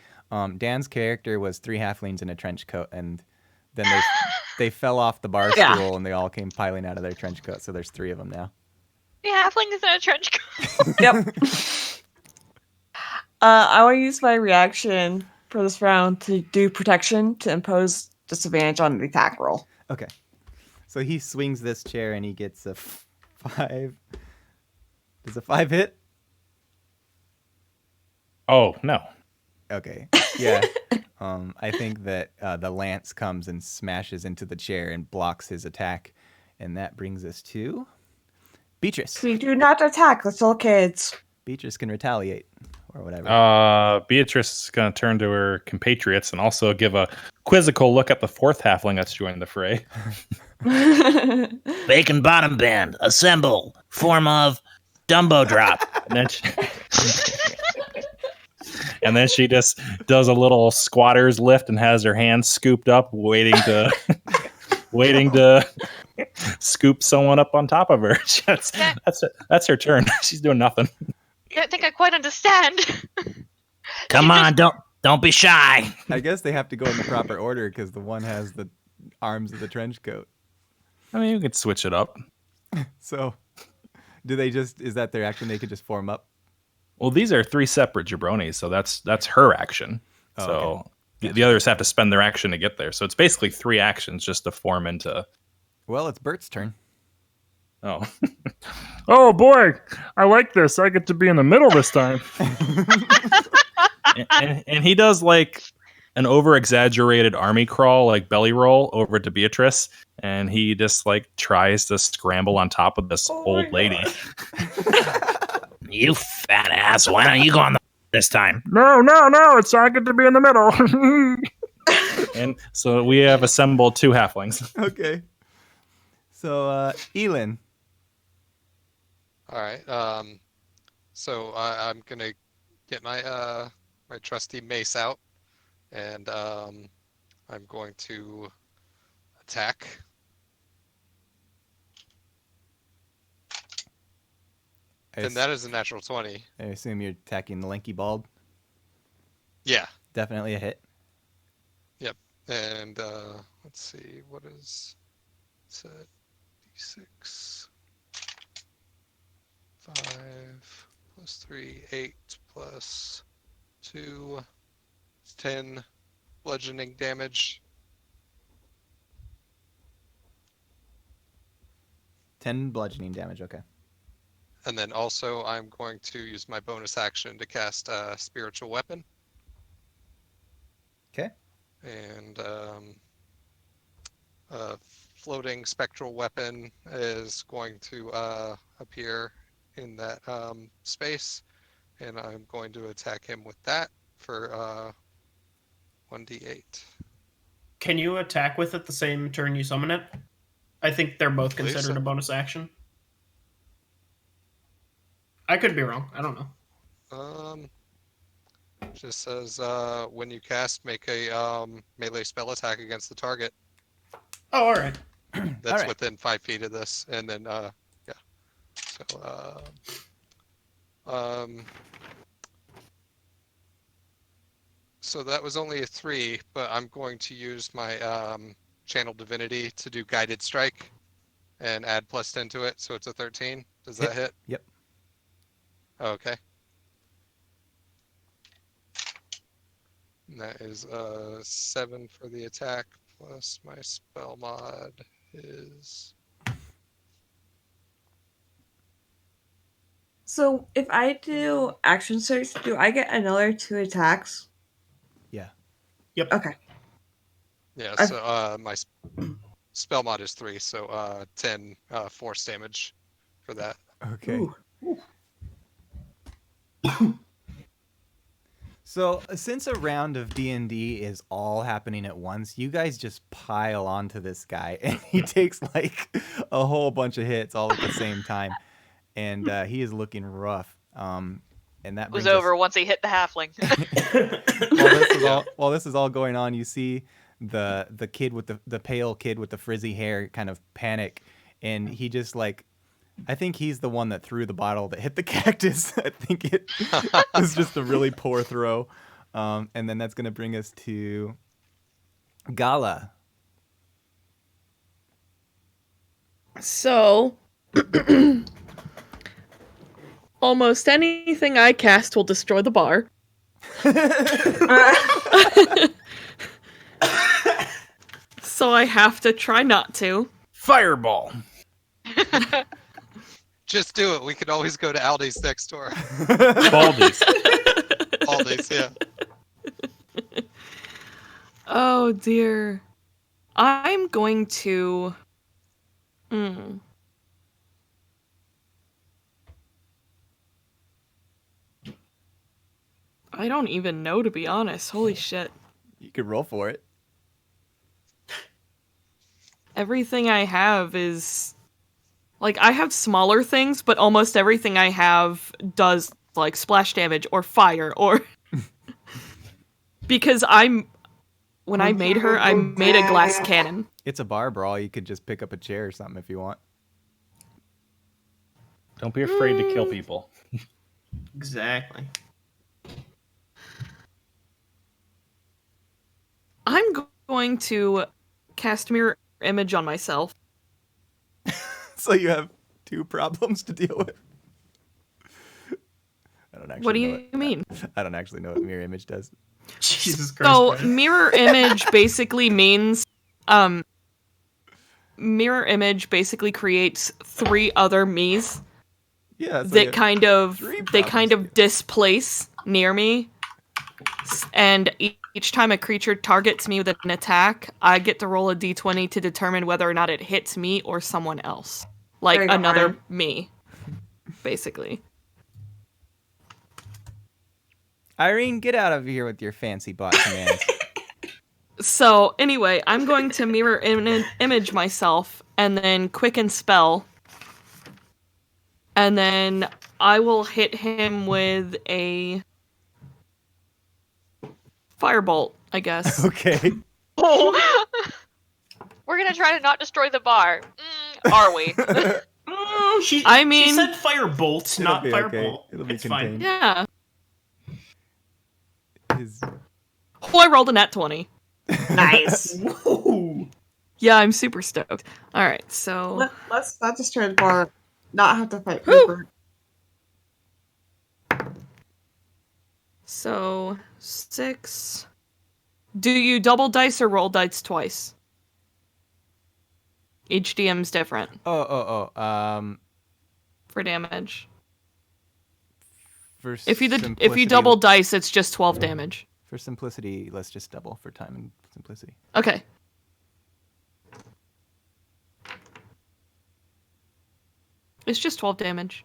Dan's character was 3 halflings in a trench coat, and then they fell off the bar stool, and they all came piling out of their trench coat. So there's 3 of them now. The halfling is in a trench coat. Yep. I want to use my reaction for this round to do protection to impose disadvantage on the attack roll. Okay. So he swings this chair and he gets a 5. Does a 5 hit? Oh no. Okay. Yeah. I think that the lance comes and smashes into the chair and blocks his attack, and that brings us to Beatrice. We do not attack little kids. Beatrice can retaliate or whatever. Beatrice is going to turn to her compatriots and also give a quizzical look at the 4th halfling that's joined the fray. Bacon bottom band, assemble, form of Dumbo drop. And then she just does a little squatter's lift and has her hands scooped up, waiting to scoop someone up on top of her. That's her turn. She's doing nothing. I don't think I quite understand. Come on, don't be shy. I guess they have to go in the proper order because the one has the arms of the trench coat. I mean, you could switch it up. So, is that their action? They could just form up? Well, these are 3 separate jabronis, so that's her action. Oh, so okay. the others have to spend their action to get there. So it's basically 3 actions just to form into. Well, it's Bert's turn. Oh. Oh boy, I like this. I get to be in the middle this time. and he does like an over-exaggerated army crawl, like belly roll over to Beatrice, and he just like tries to scramble on top of this old lady. You fat ass. Why don't you go on the this time? No, it's I get to be in the middle. And so we have assembled 2 halflings. Okay. So, Elin. All right. So I'm gonna get my my trusty mace out, and I'm going to attack. And that is a natural 20. I assume you're attacking the lanky bald. Yeah. Definitely a hit. Yep. And let's see, what is it? D6. 5 plus 3, 8 plus 2, 10 bludgeoning damage. 10 bludgeoning damage, okay. And then also I'm going to use my bonus action to cast a spiritual weapon. Okay. And a floating spectral weapon is going to appear in that space, and I'm going to attack him with that for 1d8. Can you attack with it the same turn you summon it? I think they're both believe considered so. a bonus action. I could be wrong. I don't know. Just says when you cast, make a melee spell attack against the target. Oh, all right. That's All right. within 5 feet of this, and then yeah. So that was only a 3, but I'm going to use my channel divinity to do guided strike, and add +10 to it, so it's a 13. Does that hit? Yep. Oh, okay. And that is 7 for the attack, plus my spell mod is. So if I do action search, do I get another 2 attacks? Yeah. Yep. Okay. Yeah, I- so my spell mod is 3, so 10 force damage for that. Okay. Ooh. So since a round of D&D is all happening at once, you guys just pile onto this guy, and he takes like a whole bunch of hits all at the same time, and he is looking rough. And that It was brings us- over once he hit the halfling. while this is all going on, you see the kid with the pale kid with the frizzy hair kind of panic, and he just like, I think he's the one that threw the bottle that hit the cactus. I think it was just a really poor throw. And then that's going to bring us to Gala. So, almost anything I cast will destroy the bar. So I have to try not to. Fireball. Just do it. We could always go to Aldi's next door. Baldies. Aldi's, yeah. Oh dear. I'm going to... I don't even know, to be honest. Holy shit. You could roll for it. Everything I have is... Like, I have smaller things, but almost everything I have does, like, splash damage or fire or... Because when I made her, I made a glass cannon. It's a bar brawl. You could just pick up a chair or something if you want. Don't be afraid to kill people. Exactly. I'm going to cast mirror image on myself. So you have two problems to deal with. I don't actually What do know you mean? I don't actually know what mirror image does. Jesus Christ. So Brandon. mirror image basically means mirror image basically creates three other me's Yeah, so that kind of three they kind problems. of displace near me. And each time a creature targets me with an attack, I get to roll a d20 to determine whether or not it hits me or someone else. Like There you go, another Ryan. me, basically. Irene, get out of here with your fancy bot commands. So, anyway, I'm going to mirror image myself and then quicken spell. And then I will hit him with a firebolt, I guess. Okay. Oh. We're gonna try to not destroy the bar. Are we? She I said firebolt, not be okay. fireball. It'll be It's fine. contained. Yeah. His- Oh, I rolled a nat 20. Nice. Whoa. Yeah, I'm super stoked. Alright, so... Let's not destroy the bar. Not have to fight Whew. Cooper. So, 6... Do you double dice or roll dice twice? Each DM's different Oh. for damage. For If you simplicity- double dice, it's just 12 damage. For simplicity, let's just double for time and simplicity. Okay. It's just 12 damage.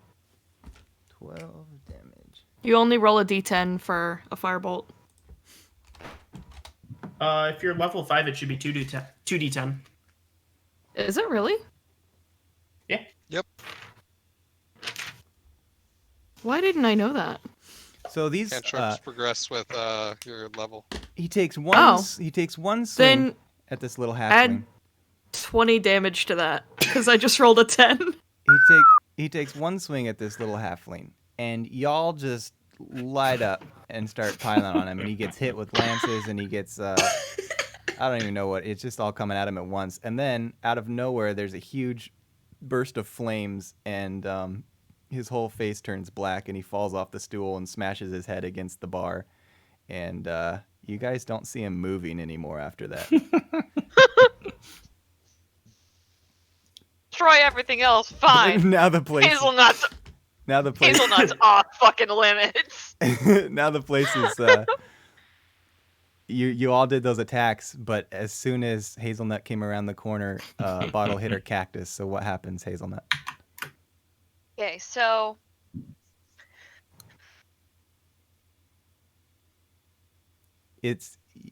12 damage. You only roll a d10 for a firebolt. If you're level 5, it should be 2d10. Is it really? Yeah. Yep. Why didn't I know that? So these Cantrips progress with your level. he takes one Oh. he takes one swing Then at this little add halfling. 20 damage to that, because I just rolled a 10. He takes one swing at this little halfling, and y'all just light up and start piling on him, and he gets hit with lances, and he gets I don't even know what, it's just all coming at him at once, and then out of nowhere there's a huge burst of flames, and his whole face turns black, and he falls off the stool and smashes his head against the bar, and you guys don't see him moving anymore after that. Destroy everything else. Fine. now the place Hazelnuts. Hazelnuts off fucking limits. now the place is you all did those attacks, but as soon as Hazelnut came around the corner, Bottle hit her cactus. So what happens, Hazelnut? Okay, so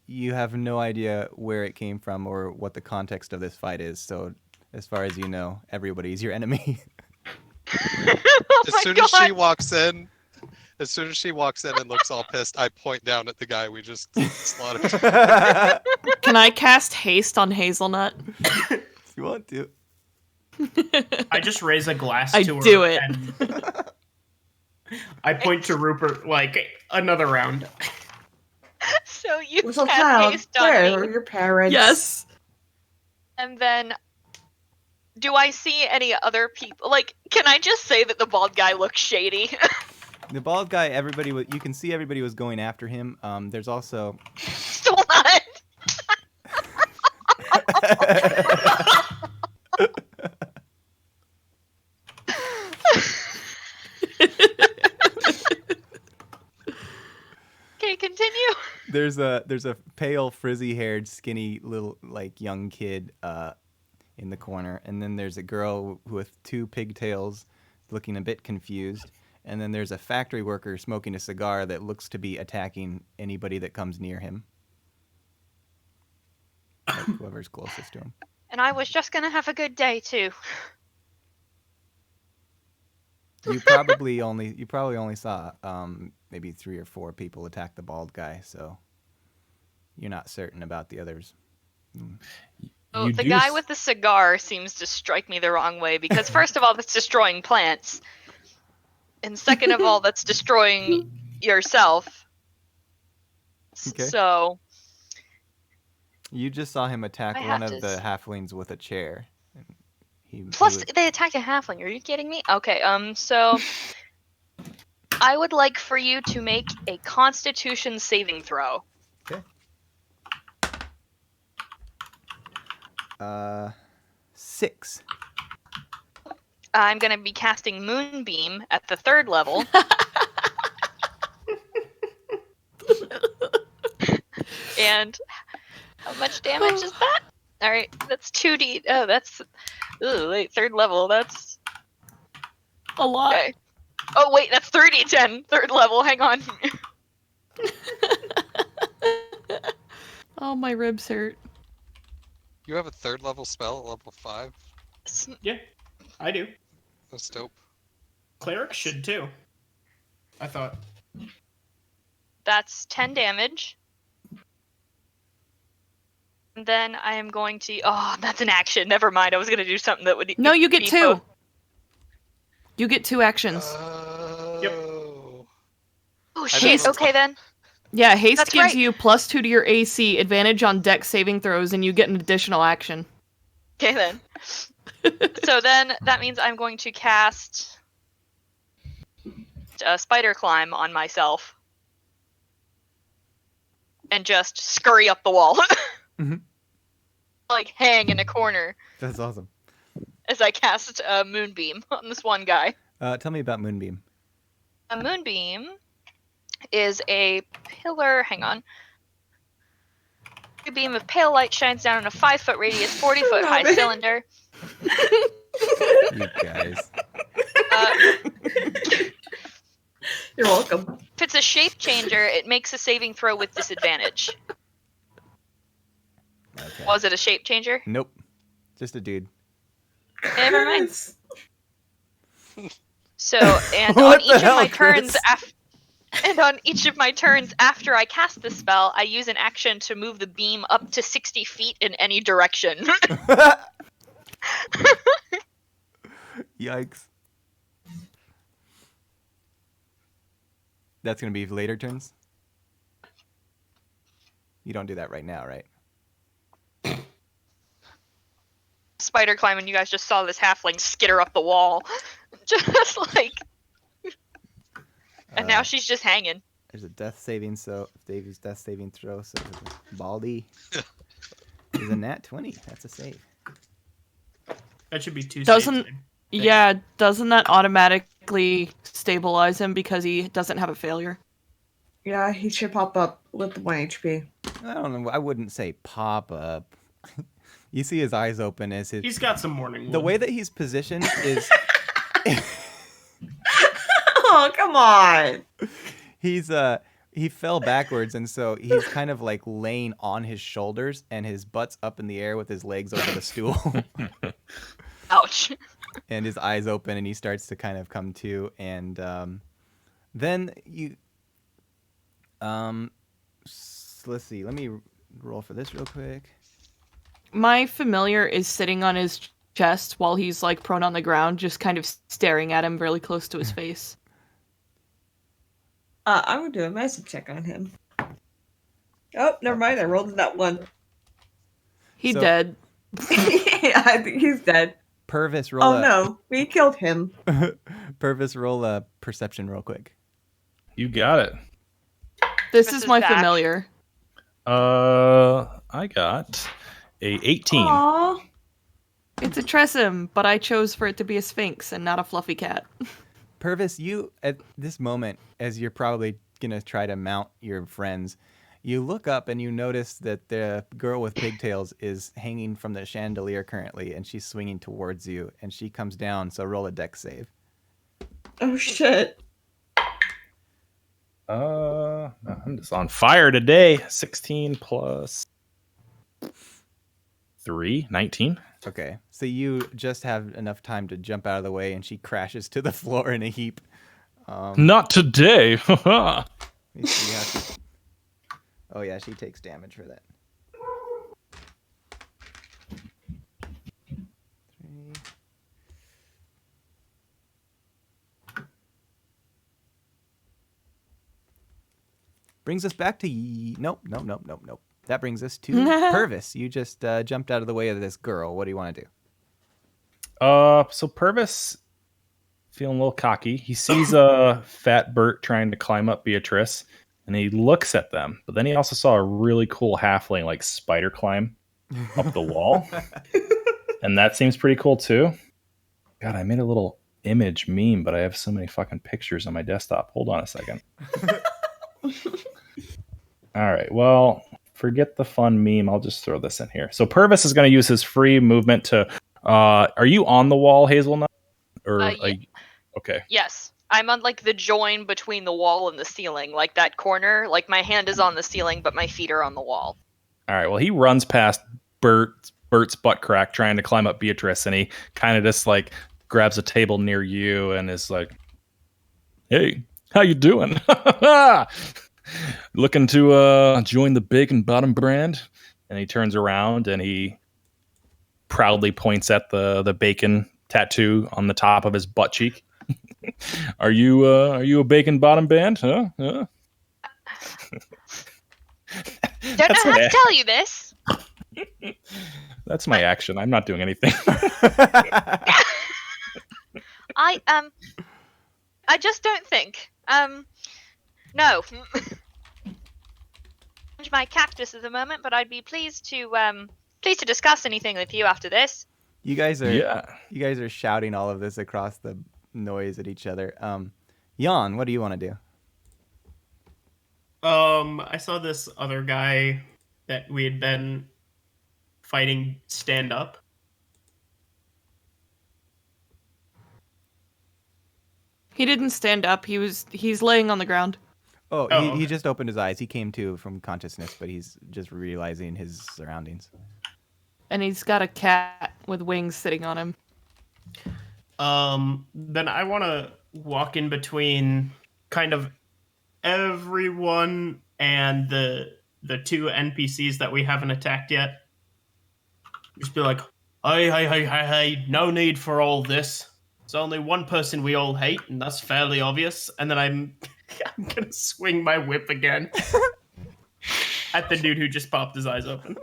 You have no idea where it came from or what the context of this fight is. So, as far as you know, everybody's your enemy. Oh As my soon god! as she walks in, and looks all pissed, I point down at the guy we just slaughtered. Can I cast haste on Hazelnut? If you want to. I just raise a glass I to her. do it. And I point to Rupert like another round. So you Little cast child, haste on where me, are your parents? Yes. and then do I see any other people? Like, can I just say that the bald guy looks shady? The bald guy, you can see everybody was going after him. There's also. Still not. Okay, continue. There's a pale, frizzy-haired, skinny little young kid in the corner, and then there's a girl with 2 pigtails, looking a bit confused, and then there's a factory worker smoking a cigar that looks to be attacking anybody that comes near him, whoever's closest to him. And I was just gonna have a good day too. You probably only saw maybe 3 or 4 people attack the bald guy, so you're not certain about the others. Oh, the guy with the cigar seems to strike me the wrong way because first of all, that's destroying plants, and second of all, that's destroying yourself. Okay. So You just saw him attack I one have of to the halflings with a chair. plus they attacked a halfling. Are you kidding me? Okay, so I would like for you to make a Constitution saving throw. Okay. 6. I'm gonna be casting Moonbeam at the 3rd level. And how much damage is that? Alright, that's 2d. Oh, that's. Ooh, wait, 3rd level, that's. A lot. Okay. Oh, wait, that's 3d10, 3rd level, hang on. Oh, my ribs hurt. You have a 3rd level spell at level 5? Yeah, I do. That's dope. Cleric should too. I thought. That's 10 damage. And then I am going to. Oh, that's an action. Never mind. I was going to do something that would. No, you get be 2. both. You get 2 actions. Yep. Oh, I shit. never- Okay, then. Yeah, haste That's gives right. you +2 to your AC, advantage on dex saving throws, and you get an additional action. Okay, then. So then that means I'm going to cast Spider Climb on myself. And just scurry up the wall. Mhm. Like, hang in a corner That's awesome. as I cast a Moonbeam on this one guy. Tell me about Moonbeam. A Moonbeam is a pillar. Hang on. A beam of pale light shines down in a 5-foot radius, 40-foot high Love it. cylinder. You guys. You're welcome. If it's a shape changer, it makes a saving throw with disadvantage. Okay. Was it a shape changer? Nope. Just a dude. Never mind. Yes. So, and What on the each hell, of my turns Chris? after I cast the spell, I use an action to move the beam up to 60 feet in any direction. Yikes. That's going to be later turns? You don't do that right now, right? Spider climb, and you guys just saw this halfling skitter up the wall. Just like. And now she's just hanging. There's a death saving, so Davy's death saving throw, so Baldy is a nat 20. That's a save. That should be 2 Doesn't- saves. Yeah, doesn't that automatically stabilize him because he doesn't have a failure? Yeah, he should pop up with 1 HP. I don't know. I wouldn't say pop up. You see his eyes open as his. He's got some morning The wood. way that he's positioned is. Oh, come on. He's He fell backwards, and so he's kind of like laying on his shoulders, and his butt's up in the air with his legs over the stool, Ouch. and his eyes open, and he starts to kind of come to, and then you, let's see, let me roll for this real quick. My familiar is sitting on his chest while he's like prone on the ground, just kind of staring at him really close to his face. I would do a medicine check on him. Oh, never mind. I rolled that one. He So- dead. Yeah, I think he's dead. Purvis, roll Oh no, we killed him. Purvis, roll a perception real quick. You got it. This Mrs. is my Back. familiar. I got a 18. Aww. It's a Tressum, but I chose for it to be a Sphinx and not a fluffy cat. Purvis, you, at this moment, as you're probably going to try to mount your friends, you look up and you notice that the girl with pigtails is hanging from the chandelier currently, and she's swinging towards you, and she comes down, so roll a dex save. Oh shit. I'm just on fire today. 16 plus 3, 19. Okay, so you just have enough time to jump out of the way, and she crashes to the floor in a heap. Not today. Let me see how she... Oh yeah, she takes damage for that. 3. Brings us back to nope. That brings us to Purvis. You just jumped out of the way of this girl. What do you want to do? So Purvis, feeling a little cocky, he sees Fat Bert trying to climb up Beatrice, and he looks at them. But then he also saw a really cool halfling like spider climb up the wall, and that seems pretty cool too. God, I made a little image meme, but I have so many fucking pictures on my desktop. Hold on a second. All right, well, forget the fun meme. I'll just throw this in here. So Purvis is going to use his free movement to. Are you on the wall, Hazelnut? Or Yeah. are you... Okay. Yes. I'm on like the join between the wall and the ceiling, like that corner. Like my hand is on the ceiling, but my feet are on the wall. All right. Well, he runs past Bert's butt crack trying to climb up Beatrice, and he kind of just like grabs a table near you and is like, "Hey, how you doing? Looking to join the Bacon Bottom brand?" And he turns around and he proudly points at the bacon tattoo on the top of his butt cheek. Are you a Bacon Bottom band? Huh? Don't know how to tell you this. That's my action. I'm not doing anything. I just don't think. No. My cactus at the moment, but I'd be pleased to discuss anything with you after this. You guys are Yeah. You guys are shouting all of this across the noise at each other. Jan, what do you want to do? I saw this other guy that we had been fighting stand up. He didn't stand up. He's laying on the ground. Oh, Oh, he okay. just opened his eyes. He came to from consciousness, but he's just realizing his surroundings. And he's got a cat with wings sitting on him. Then I want to walk in between kind of everyone and the two NPCs that we haven't attacked yet. Just be like, hey, no need for all this. There's only one person we all hate, and that's fairly obvious. And then I'm gonna swing my whip again at the dude who just popped his eyes open.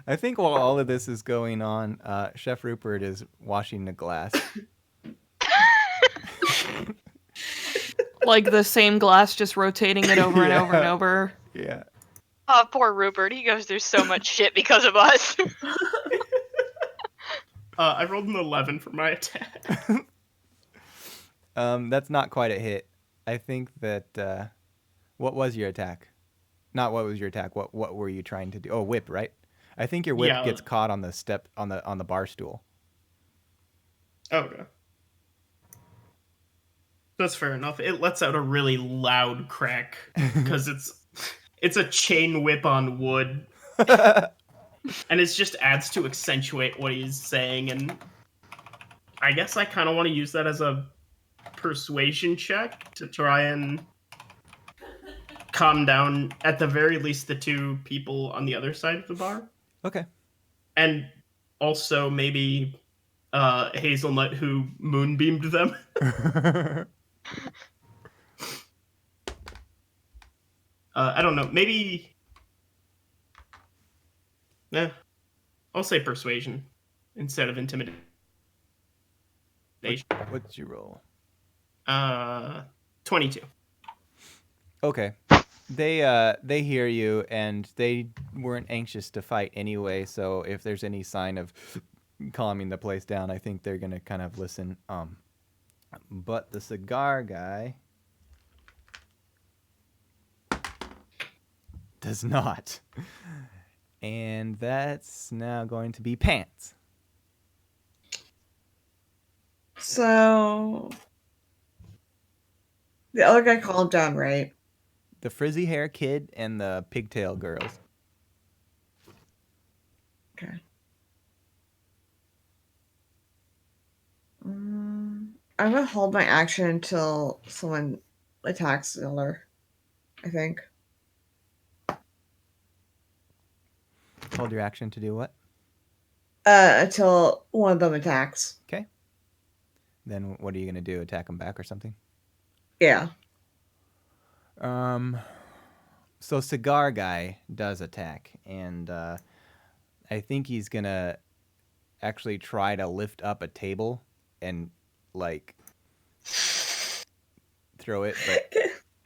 I think while all of this is going on, Chef Rupert is washing the glass. Like the same glass, just rotating it over and over and Yeah. over. Yeah. Oh, poor Rupert. He goes through so much shit because of us. I rolled an 11 for my attack. That's not quite a hit. I think that what was your attack? Not what was your attack. What were you trying to do? Oh, whip, right? I think your whip Yeah. gets caught on the step on the bar stool. Okay. That's fair enough. It lets out a really loud crack because it's a chain whip on wood, and it just adds to accentuate what he's saying. And I guess I kind of want to use that as a persuasion check to try and calm down, at the very least, the two people on the other side of the bar, Okay. and also maybe Hazelnut, who moonbeamed them. I don't know. Maybe. I'll say persuasion instead of intimidation. What's your roll? 22. Okay. They hear you, and they weren't anxious to fight anyway. So if there's any sign of calming the place down, I think they're gonna kind of listen. But the cigar guy does not, and that's now going to be Pants. So the other guy calmed down, right? The frizzy hair kid and the pigtail girls. Okay. I'm gonna hold my action until someone attacks the other, I think. Hold your action to do what? Until one of them attacks. Okay. Then what are you gonna do? Attack them back or something? Yeah. So cigar guy does attack, and I think he's gonna actually try to lift up a table and like throw it, but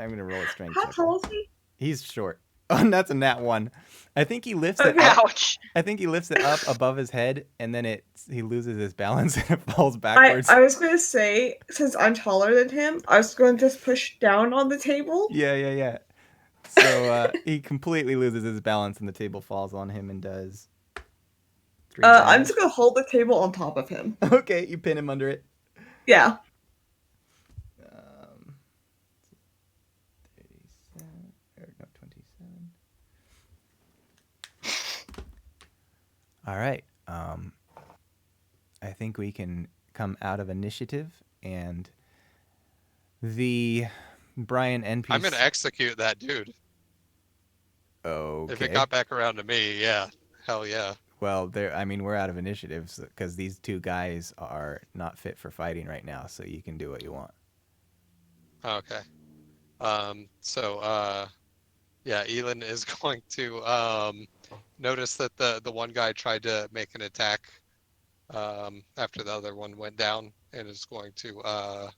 I'm gonna roll a strength How check. tall is he? He's short. Oh, and that's a nat 1. I think he lifts it up. Ouch. I think he lifts it up above his head, and then he loses his balance and it falls backwards. I was gonna say, since I'm taller than him, I was going to just push down on the table. Yeah. So he completely loses his balance, and the table falls on him and does 3 I'm damage. just gonna hold the table on top of him. Okay, you pin him under it. Yeah. 37 or no 27. All right. I think we can come out of initiative, and the Brian NPC. I'm gonna execute that dude. Okay. If it got back around to me, yeah, hell yeah. Well, we're out of initiatives because these two guys are not fit for fighting right now, so you can do what you want. Okay. Yeah, Elin is going to notice that the one guy tried to make an attack after the other one went down, and is going to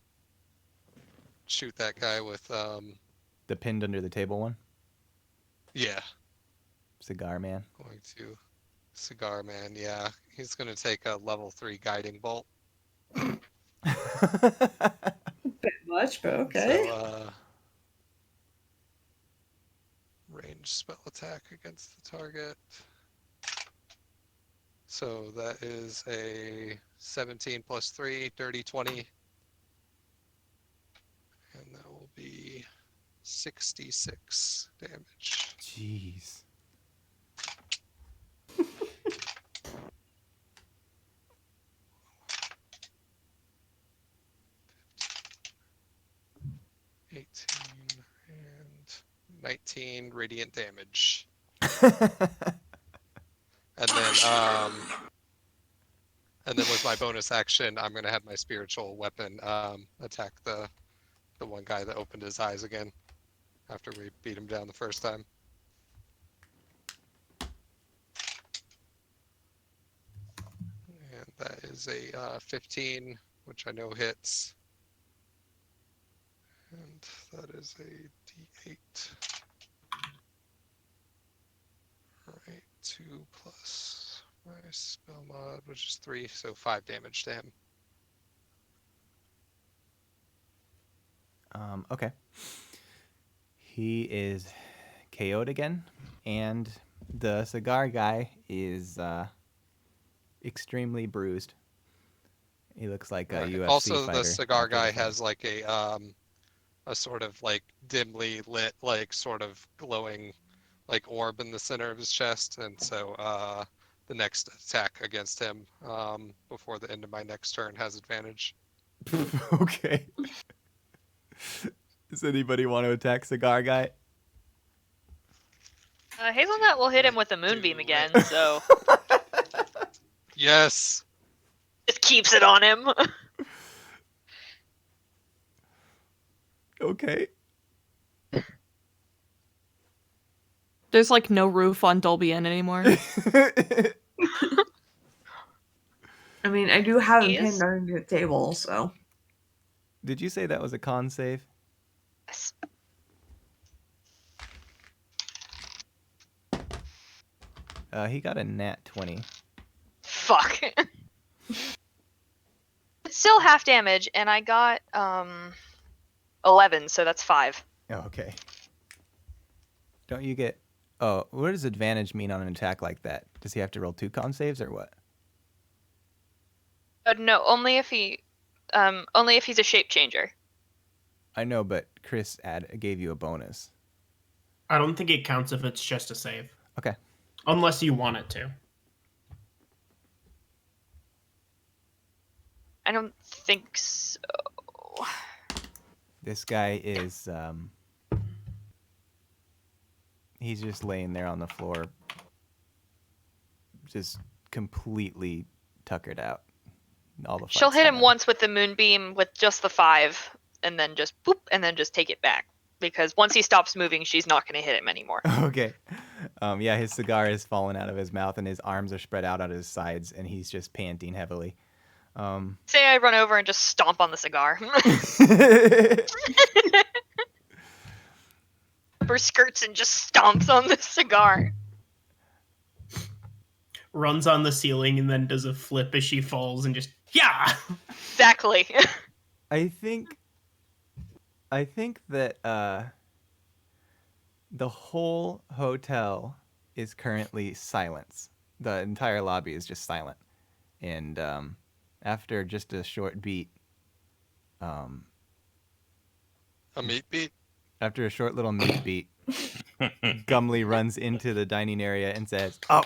shoot that guy with The pinned under the table one? yeah. Cigar man. Going to Cigar Man, yeah. He's gonna take a level 3 guiding bolt. Bit much, but okay. So, range spell attack against the target. So that is a 17 plus 3, dirty 20. And that will be 66 damage. Jeez. And 19 radiant damage. And then with my bonus action, I'm gonna have my spiritual weapon attack the one guy that opened his eyes again after we beat him down the first time. And that is a 15, which I know hits. And that is a D8. Alright, 2 plus my spell mod, which is 3, so 5 damage to him. Okay. He is KO'd again, and the cigar guy is extremely bruised. He looks like a Alright. UFC Also, fighter. the cigar after the guy fight. has like a sort of like dimly lit, like sort of glowing, like orb in the center of his chest, and so the next attack against him before the end of my next turn has advantage. Okay. Does anybody want to attack cigar guy? Hazelnut will hit him with a Do moonbeam it. again, so Yes. just keeps it on him. Okay. There's like no roof on Dolby Inn anymore. I mean, I do have him He is? pinned under the table, so. Did you say that was a con save? Yes. He got a nat 20. Fuck. It's still half damage, and I got 11, so that's 5. Oh, okay. Don't you get... Oh, what does advantage mean on an attack like that? Does he have to roll 2 con saves or what? No, only if he's a shape changer. I know, but Chris gave you a bonus. I don't think it counts if it's just a save. Okay. Unless you want it to. I don't think so. This guy is... He's just laying there on the floor. Just completely tuckered out. All the She'll fight's hit him done. once with the moonbeam with just the 5, and then just boop, and then just take it back. Because once he stops moving, she's not going to hit him anymore. Okay. Yeah, his cigar is falling out of his mouth and his arms are spread out on his sides and he's just panting heavily. Say I run over and just stomp on the cigar. Her skirts and just stomps on the cigar. Runs on the ceiling and then does a flip as she falls and just, yeah! Exactly. I think that the whole hotel is currently silence. The entire lobby is just silent. And after just a short beat, A meat beat. after a short little meat beat, Gumley runs into the dining area and says, "Oh,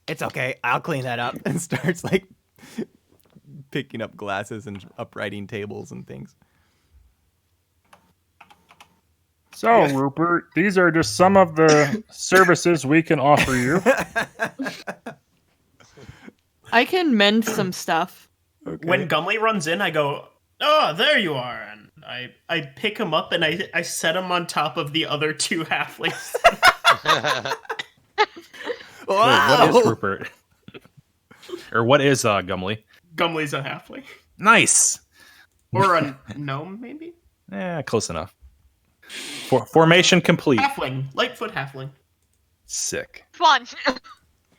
it's okay. I'll clean that up." And starts like picking up glasses and uprighting tables and things. So, Rupert, these are just some of the services we can offer you. I can mend some stuff. Okay. When Gumley runs in, I go, "Oh, there you are!" And I pick him up and I set him on top of the other 2 halflings. Wait, what is Rupert? Or what is Gumley? Gumley's a halfling. Nice. Or a gnome, maybe? Close enough. Formation complete. Halfling. Lightfoot halfling. Sick. Come on.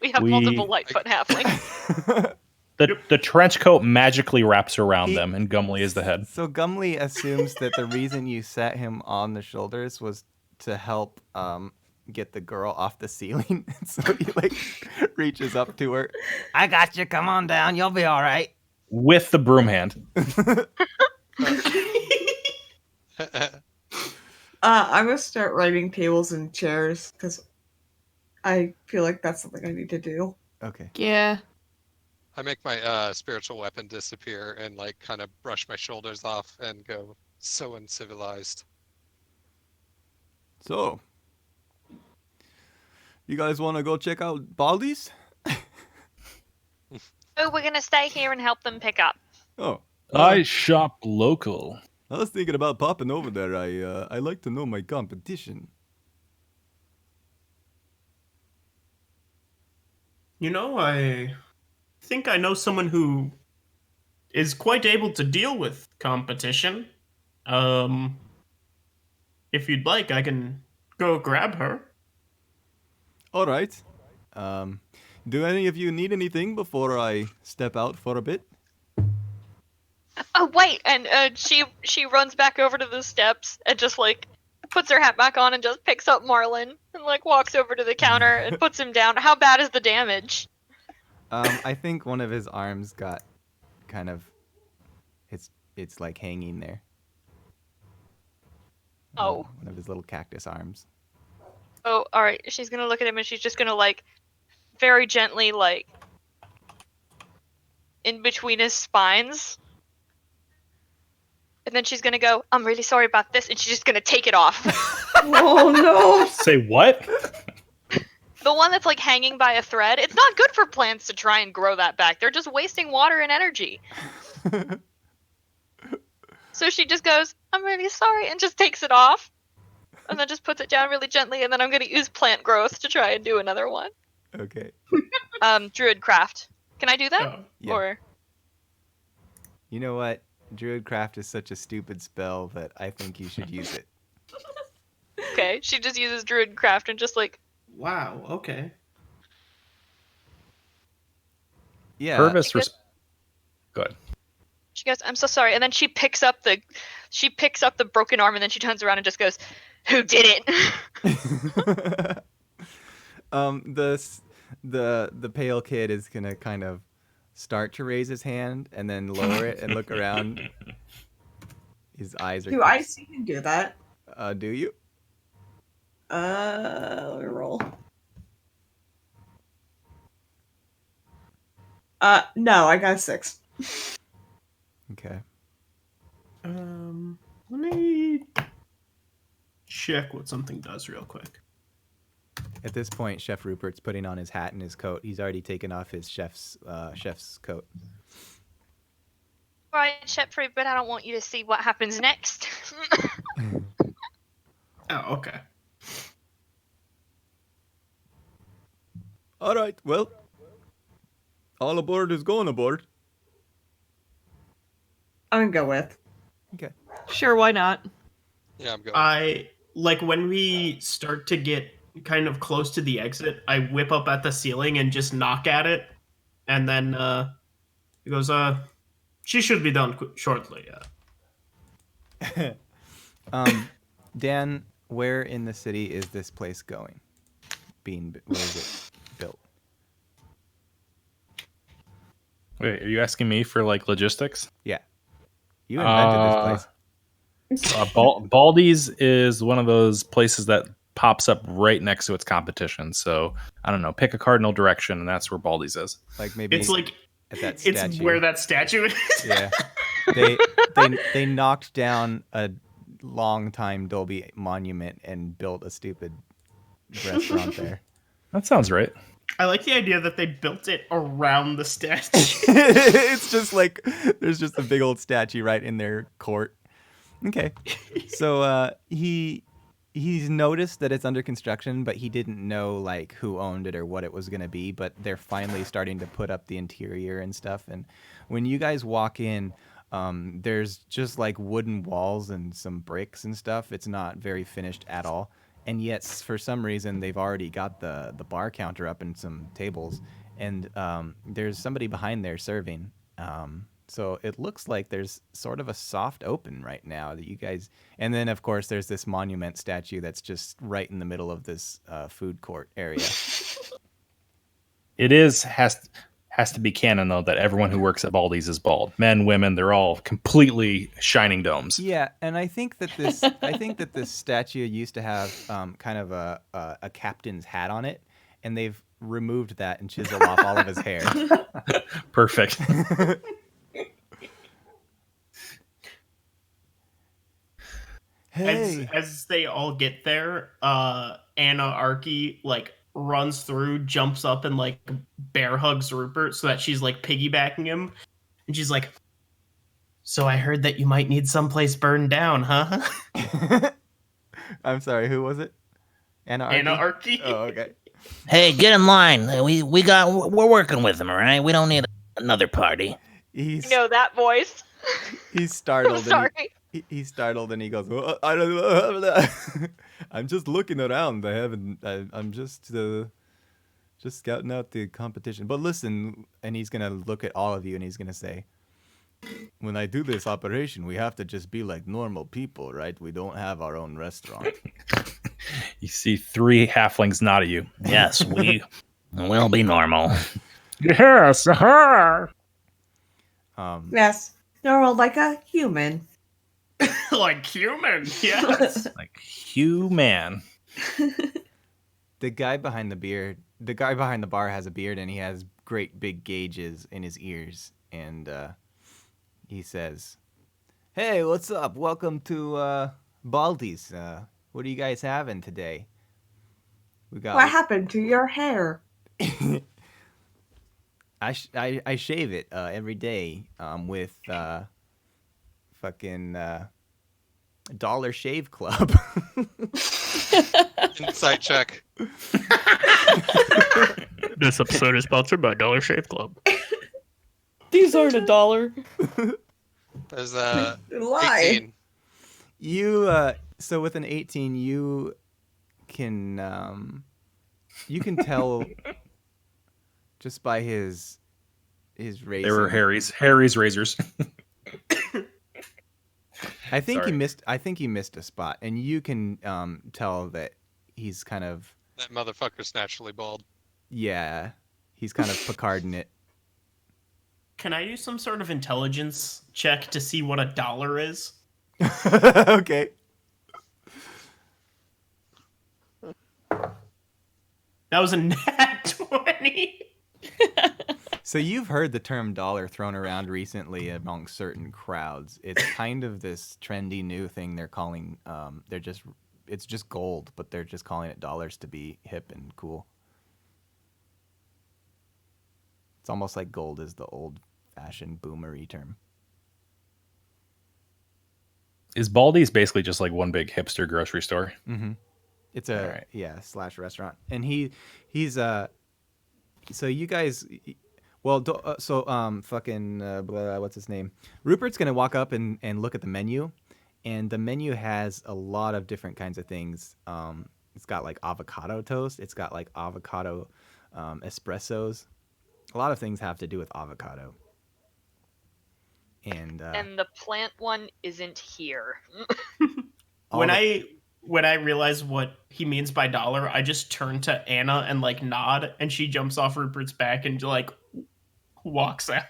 We have We- multiple Lightfoot halflings. The trench coat magically wraps around them, and Gumley is the head. So Gumley assumes that the reason you sat him on the shoulders was to help get the girl off the ceiling. So he like reaches up to her. I got you. Come on down. You'll be all right. With the broom hand. I'm gonna start writing tables and chairs because I feel like that's something I need to do. Okay. Yeah. I make my spiritual weapon disappear and like kind of brush my shoulders off and go so uncivilized. So, you guys want to go check out Baldi's? Oh, we're gonna stay here and help them pick up. Oh, I shop local. I was thinking about popping over there. I like to know my competition. You know, I think I know someone who is quite able to deal with competition. If you'd like, I can go grab her. All right. Do any of you need anything before I step out for a bit? Oh wait, and she runs back over to the steps and just like puts her hat back on and just picks up Marlin and like walks over to the counter and puts him down. How bad is the damage? I think one of his arms got kind of it's like hanging there. Oh. One of his little cactus arms. Oh, all right. She's gonna look at him and she's just gonna like, very gently like, in between his spines. And then she's gonna go, I'm really sorry about this, and she's just gonna take it off. Oh no! Say what? The one that's like hanging by a thread. It's not good for plants to try and grow that back. They're just wasting water and energy. So she just goes, I'm really sorry, and just takes it off. And then just puts it down really gently, and then I'm gonna use plant growth to try and do another one. Okay. Druidcraft. Can I do that? Oh, yeah. Or You know what? Druidcraft is such a stupid spell that I think you should use it. okay, she just uses Druidcraft and just like wow. Okay. Yeah. Purvis. Good. she goes, I'm so sorry, and then she picks up the broken arm, and then she turns around and just goes, who did it? The pale kid is gonna kind of start to raise his hand and then lower it and look around. His eyes are. Do I see him do that? Do you? Let me roll. No, I got a 6. Okay. Let me check what something does real quick. At this point, Chef Rupert's putting on his hat and his coat. He's already taken off his chef's coat. Right, Shepfrey, but I don't want you to see what happens next. Oh, okay. All right. Well, all aboard is going aboard. I'm gonna go with. Okay. Sure, why not? Yeah, I'm going. I like when we start to get kind of close to the exit, I whip up at the ceiling and just knock at it, and then he goes, she should be done shortly. Dan, where in the city is this place going? Where is it built? Wait, are you asking me for like logistics? Yeah. You invented this place. Baldy's is one of those places that pops up right next to its competition. So I don't know, pick a cardinal direction, and that's where Baldy's is. Like maybe It's like at that statue. it's where that statue is. Yeah. They knocked down a long-time Dolby monument and built a stupid restaurant there. That sounds right. I like the idea that they built it around the statue. It's just like there's just a big old statue right in their court. Okay. So he's noticed that it's under construction, but he didn't know like who owned it or what it was going to be, but they're finally starting to put up the interior and stuff. And when you guys walk in, there's just like wooden walls and some bricks and stuff. It's not very finished at all. And yet, for some reason, they've already got the bar counter up and some tables. And there's somebody behind there serving. So it looks like there's sort of a soft open right now that you guys... And then, of course, there's this monument statue that's just right in the middle of this food court area. It has to be canon, though, that everyone who works at Baldy's is bald. Men, women, they're all completely shining domes. Yeah, and I think that this statue used to have kind of a captain's hat on it, and they've removed that and chiseled off all of his hair. Perfect. Hey. As they all get there, Anna Arky like runs through, jumps up, and like bear hugs Rupert so that she's like piggybacking him, and she's like, "So I heard that you might need someplace burned down, huh?" I'm sorry, who was it? Anna Arky? Anna Arky. Oh, okay. Hey, get in line. We're working with him, all right? We don't need another party. He's You know that voice. he's startled. I'm sorry. He's startled and he goes, "Well, I don't know. I'm just looking around. I'm just scouting out the competition. But listen," and he's gonna look at all of you and he's gonna say, "When I do this operation, we have to just be like normal people, right? We don't have our own restaurant." You see 3 halflings nod at you. Yes, we will be normal. Yes. Aha. Yes. No, like a human. Like human, yes. Like human. The guy behind the bar has a beard, and he has great big gauges in his ears, and he says, "Hey, what's up? Welcome to Baldy's. What are you guys having today? We got What happened to your hair? I shave it every day with fucking Dollar Shave Club." Insight check. This episode is sponsored by Dollar Shave Club. These aren't $1. There's Lie. 18. You so with an 18 you can tell just by his razor. They were Harry's razors. I think Sorry. he missed a spot, and you can tell that he's kind of That motherfucker's naturally bald. he's kind of Picarding it. Can I do some sort of intelligence check to see what $1 is? Okay. That was a nat 20. So you've heard the term dollar thrown around recently among certain crowds. It's kind of this trendy new thing they're calling it's just gold, but they're just calling it dollars to be hip and cool. It's almost like gold is the old-fashioned boomery term. Is Baldy's basically just like one big hipster grocery store? Mm-hmm. It's Alright. / restaurant, and he's so you guys, well, what's his name? Rupert's gonna walk up and look at the menu, and the menu has a lot of different kinds of things. It's got like avocado toast. It's got like avocado espressos. A lot of things have to do with avocado. And the plant one isn't here. When I realize what he means by dollar, I just turn to Anna and like nod, and she jumps off Rupert's back and like walks out.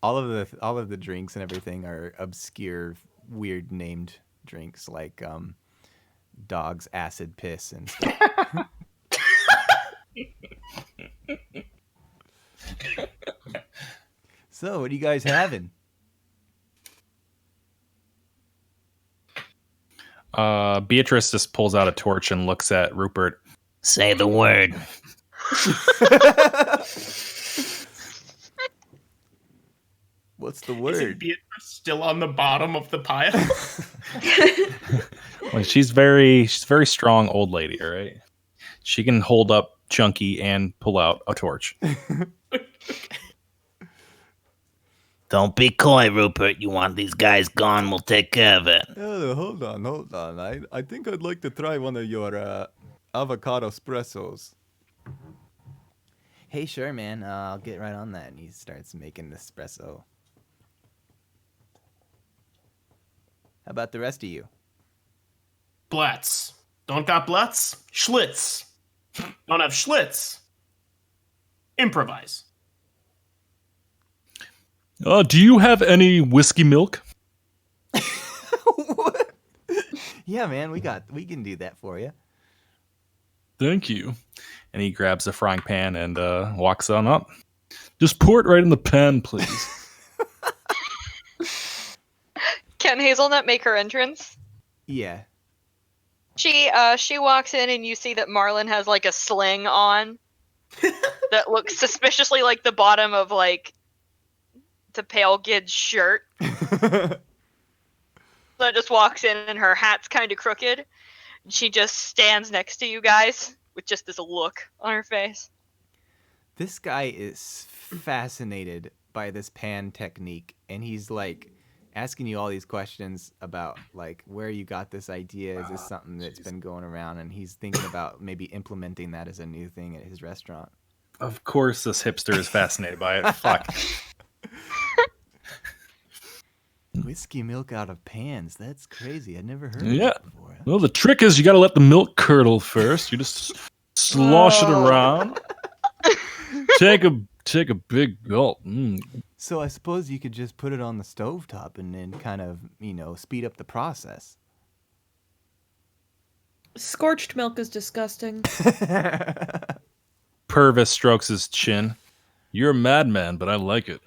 all of the drinks and everything are obscure, weird named drinks like dog's acid piss and stuff. So, what are you guys having? Beatrice just pulls out a torch and looks at Rupert. Say the word. What's the Is word? Beatrice still on the bottom of the pile? Well, she's very strong old lady, all right? She can hold up Chunky and pull out a torch. Don't be coy, Rupert. You want these guys gone, we'll take care of it. Oh, hold on. I think I'd like to try one of your avocado espressos. Hey, sure, man. I'll get right on that. And he starts making the espresso. How about the rest of you? Blitz. Don't got Blitz? Schlitz. Don't have Schlitz. Improvise. Do you have any whiskey milk? What? Yeah, man, we can do that for you. Thank you. And he grabs a frying pan and walks on up. Just pour it right in the pan, please. Can Hazelnut make her entrance? Yeah. She walks in and you see that Marlon has like a sling on that looks suspiciously like the bottom of like the Pale Gid's shirt. So just walks in and her hat's kind of crooked. She just stands next to you guys with just this look on her face. This guy is fascinated by this pan technique, and he's like asking you all these questions about like where you got this idea. Is this something that's been going around? And he's thinking about maybe implementing that as a new thing at his restaurant. Of course, this hipster is fascinated by it. Fuck. Whiskey milk out of pans. That's crazy. I'd never heard of Yeah. that before. Well, the trick is you got to let the milk curdle first. You just slosh it around. Take take a big gulp. So I suppose you could just put it on the stovetop and then kind of, speed up the process. Scorched milk is disgusting. Purvis strokes his chin. You're a madman, but I like it.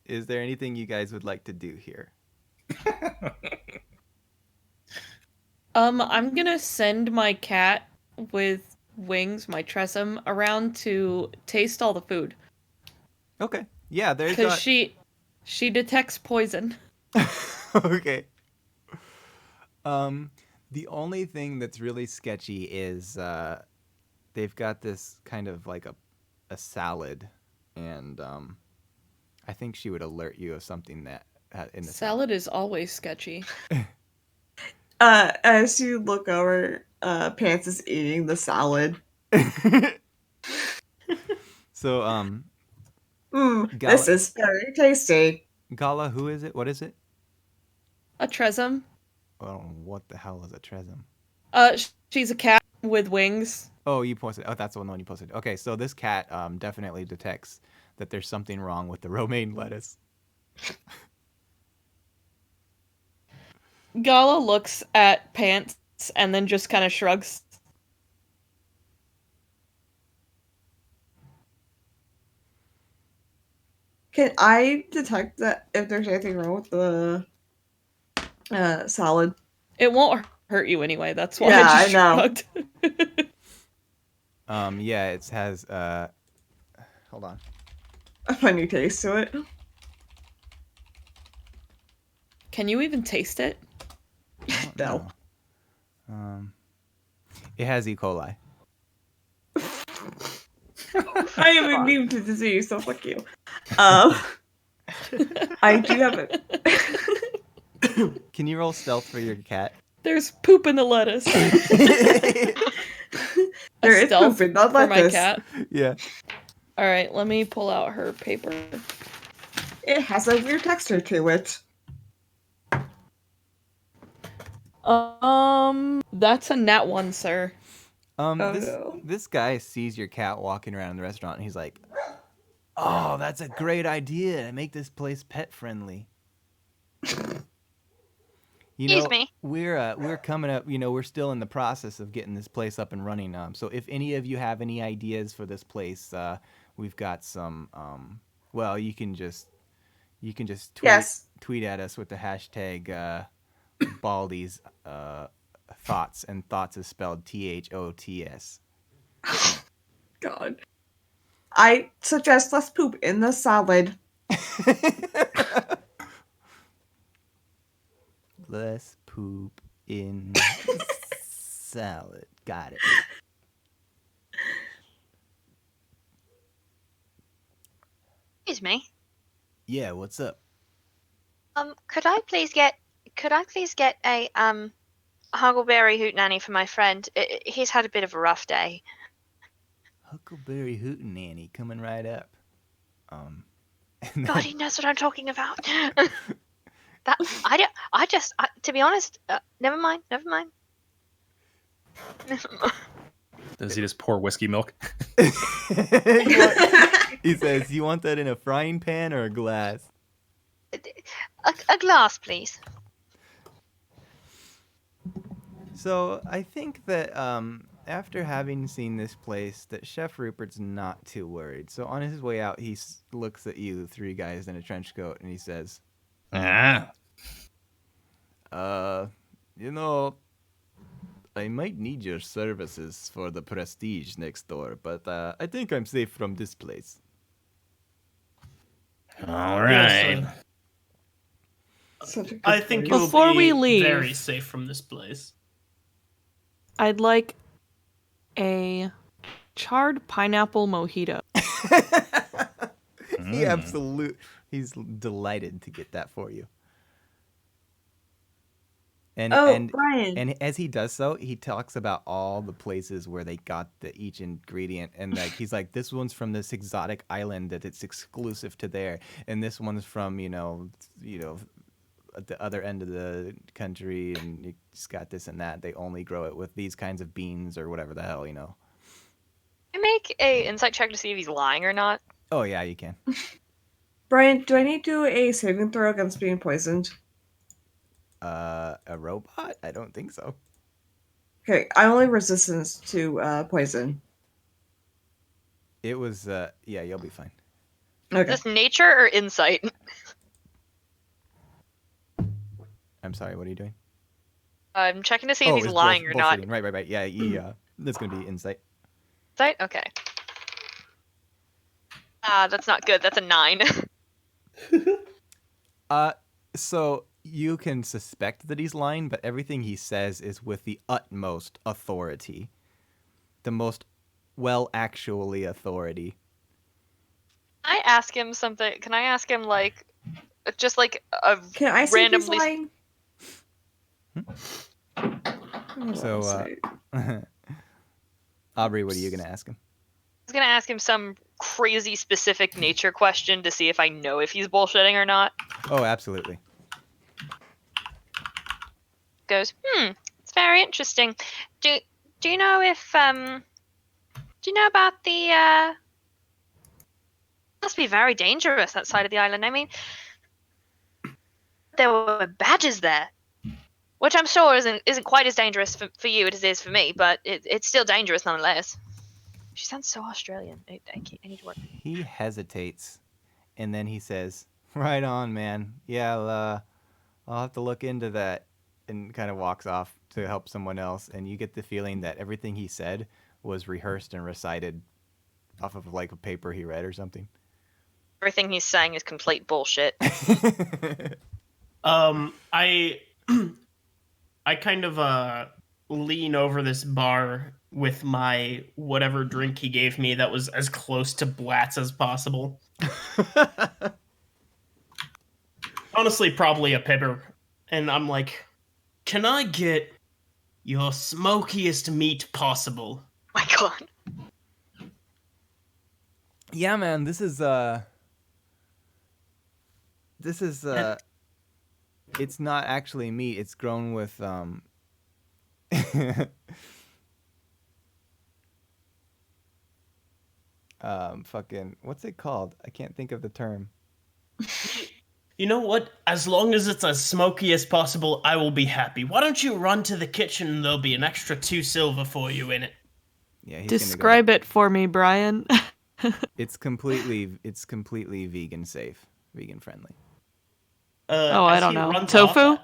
Is there anything you guys would like to do here? I'm gonna send my cat with wings, my Tressum, around to taste all the food. Okay. Yeah, there's Because she detects poison. Okay. The only thing that's really sketchy is they've got this kind of like a salad, and I think she would alert you of something that in the Salad is always sketchy. As you look over, Pants is eating the salad. So, This is very tasty. Gala, who is it? What is it? A Tressum. Oh, what the hell is a Tressum? She's a cat with wings. Oh, you posted. Oh, that's the one you posted. Okay, so this cat definitely detects that there's something wrong with the romaine lettuce. Gala looks at Pants and then just kind of shrugs. Can I detect that if there's anything wrong with the salad? It won't hurt you anyway. That's why Yeah, I just shrugged. Yeah, it has hold on. A funny taste to it. Can you even taste it? No. It has E. coli. I am immune to disease, so fuck you. I do have it. Can you roll stealth for your cat? There's poop in the lettuce. There is poop in the for my lettuce. cat. Yeah. All right, let me pull out her paper. It has a weird texture to it. That's a nat 1, sir. This guy sees your cat walking around in the restaurant, and he's like, "Oh, that's a great idea to make this place pet friendly." Excuse me. We're coming up. We're still in the process of getting this place up and running. So if any of you have any ideas for this place, we've got some. Well, you can just tweet at us with the hashtag Baldy's thoughts, and thoughts is spelled THOTS. God. I suggest less poop in the salad. Less poop in salad. Got it. Excuse me. Yeah, what's up? Could I please get a Huckleberry Hootenanny for my friend? He's had a bit of a rough day. Huckleberry Hootenanny coming right up. God, he knows what I'm talking about. To be honest, never mind. Does he just pour whiskey milk? He says, "You want that in a frying pan or a glass?" A glass, please. So I think that after having seen this place, that Chef Rupert's not too worried. So on his way out, he looks at you, three guys in a trench coat, and he says, I might need your services for the prestige next door, but I think I'm safe from this place." All right. I think Before you'll we be leave- very safe from this place. I'd like a charred pineapple mojito. He's delighted to get that for you. And Brian. And as he does so, he talks about all the places where they got each ingredient, and he's like, this one's from this exotic island that it's exclusive to there, and this one's from at the other end of the country, and it's got this and that. They only grow it with these kinds of beans or whatever the hell. I mean, make a insight check to see if he's lying or not? Oh yeah, you can. Brian, do I need to do a saving throw against being poisoned? A robot? I don't think so. Okay, I only resistance to poison. It was yeah, you'll be fine. Is Okay. this nature or insight? I'm sorry, what are you doing? I'm checking to see if he's it's lying or not. bullshitting. Right. Yeah, yeah. That's gonna be insight. Insight? Okay. That's not good. That's a 9. So you can suspect that he's lying, but everything he says is with the utmost authority. The most actually authority. I ask him something. Can I ask him like, just like a Can I say if he's randomly? lying? So, Aubrey, what are you gonna ask him? I was gonna ask him some crazy specific nature question to see if I know if he's bullshitting or not. Oh, absolutely. Goes, it's very interesting. Do you know if do you know about the must be very dangerous that side of the island. I mean, there were badgers there, which I'm sure isn't quite as dangerous for you as it is for me, but it's still dangerous nonetheless. She sounds so Australian. I need to work. He hesitates, and then he says, "Right on, man. Yeah, I'll have to look into that," and kind of walks off to help someone else. And you get the feeling that everything he said was rehearsed and recited off of like a paper he read or something. Everything he's saying is complete bullshit. I kind of lean over this bar with my whatever drink he gave me that was as close to Blatz as possible. Honestly, probably a pipper. And I'm like, can I get your smokiest meat possible? My God. Yeah, man, this is it's not actually meat. It's grown with fucking, what's it called? I can't think of the term. You know what? As long as it's as smoky as possible, I will be happy. Why don't you run to the kitchen and there'll be an extra 2 silver for you in it. Yeah, he's Describe it for me, Brian. It's completely vegan safe, vegan friendly. I don't know. Tofu?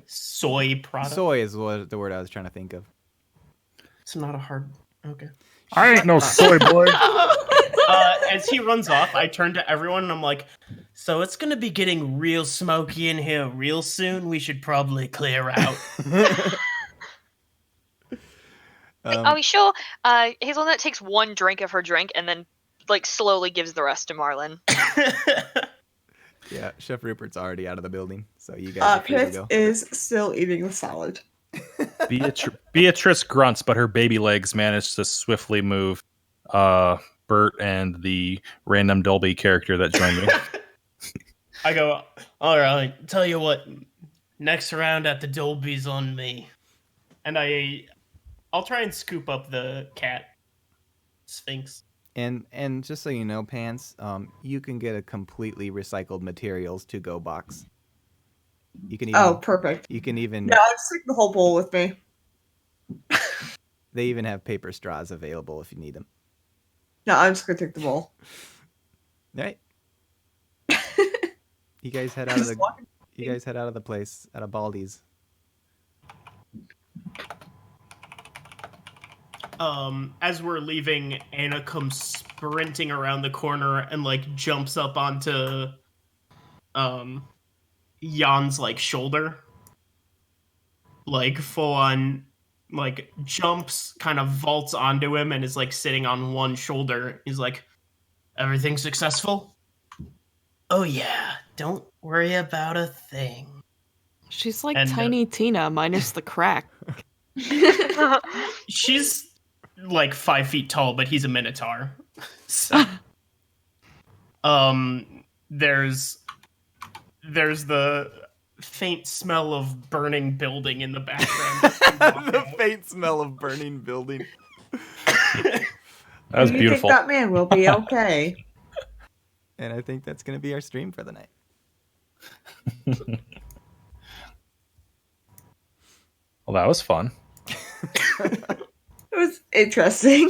Soy product. Soy is the word I was trying to think of. It's not a hard. Okay. I ain't no soy boy. As he runs off, I turn to everyone and I'm like, so it's gonna be getting real smoky in here real soon. We should probably clear out. Are we sure? Hazelnut takes one drink of her drink and then like slowly gives the rest to Marlon. Yeah, Chef Rupert's already out of the building, so you guys are free to Pitts go. is still eating the salad. Beatrice grunts, but her baby legs manage to swiftly move Bert and the random Dolby character that joined me. I go, all right, tell you what, next round at the Dolby's on me. And I'll try and scoop up the cat Sphinx. And just so you know, Pants, you can get a completely recycled materials to-go box. You can even, Oh, perfect. You can even. No, I'll just take the whole bowl with me. They even have paper straws available if you need them. No, I'm just gonna take the bowl. All right. You guys head out of the. You guys head out of the place out of Baldy's. As we're leaving, Anna comes sprinting around the corner and like jumps up onto Jan's like shoulder. Like full on like jumps, kind of vaults onto him and is like sitting on one shoulder. He's like, everything successful? Oh yeah, don't worry about a thing. She's like Tiny Tina minus the crack. She's like 5 feet tall, but he's a minotaur. So, there's the faint smell of burning building in the background. The faint smell of burning building. That was You beautiful. think that man will be okay? And I think that's going to be our stream for the night. Well, that was fun. It was interesting.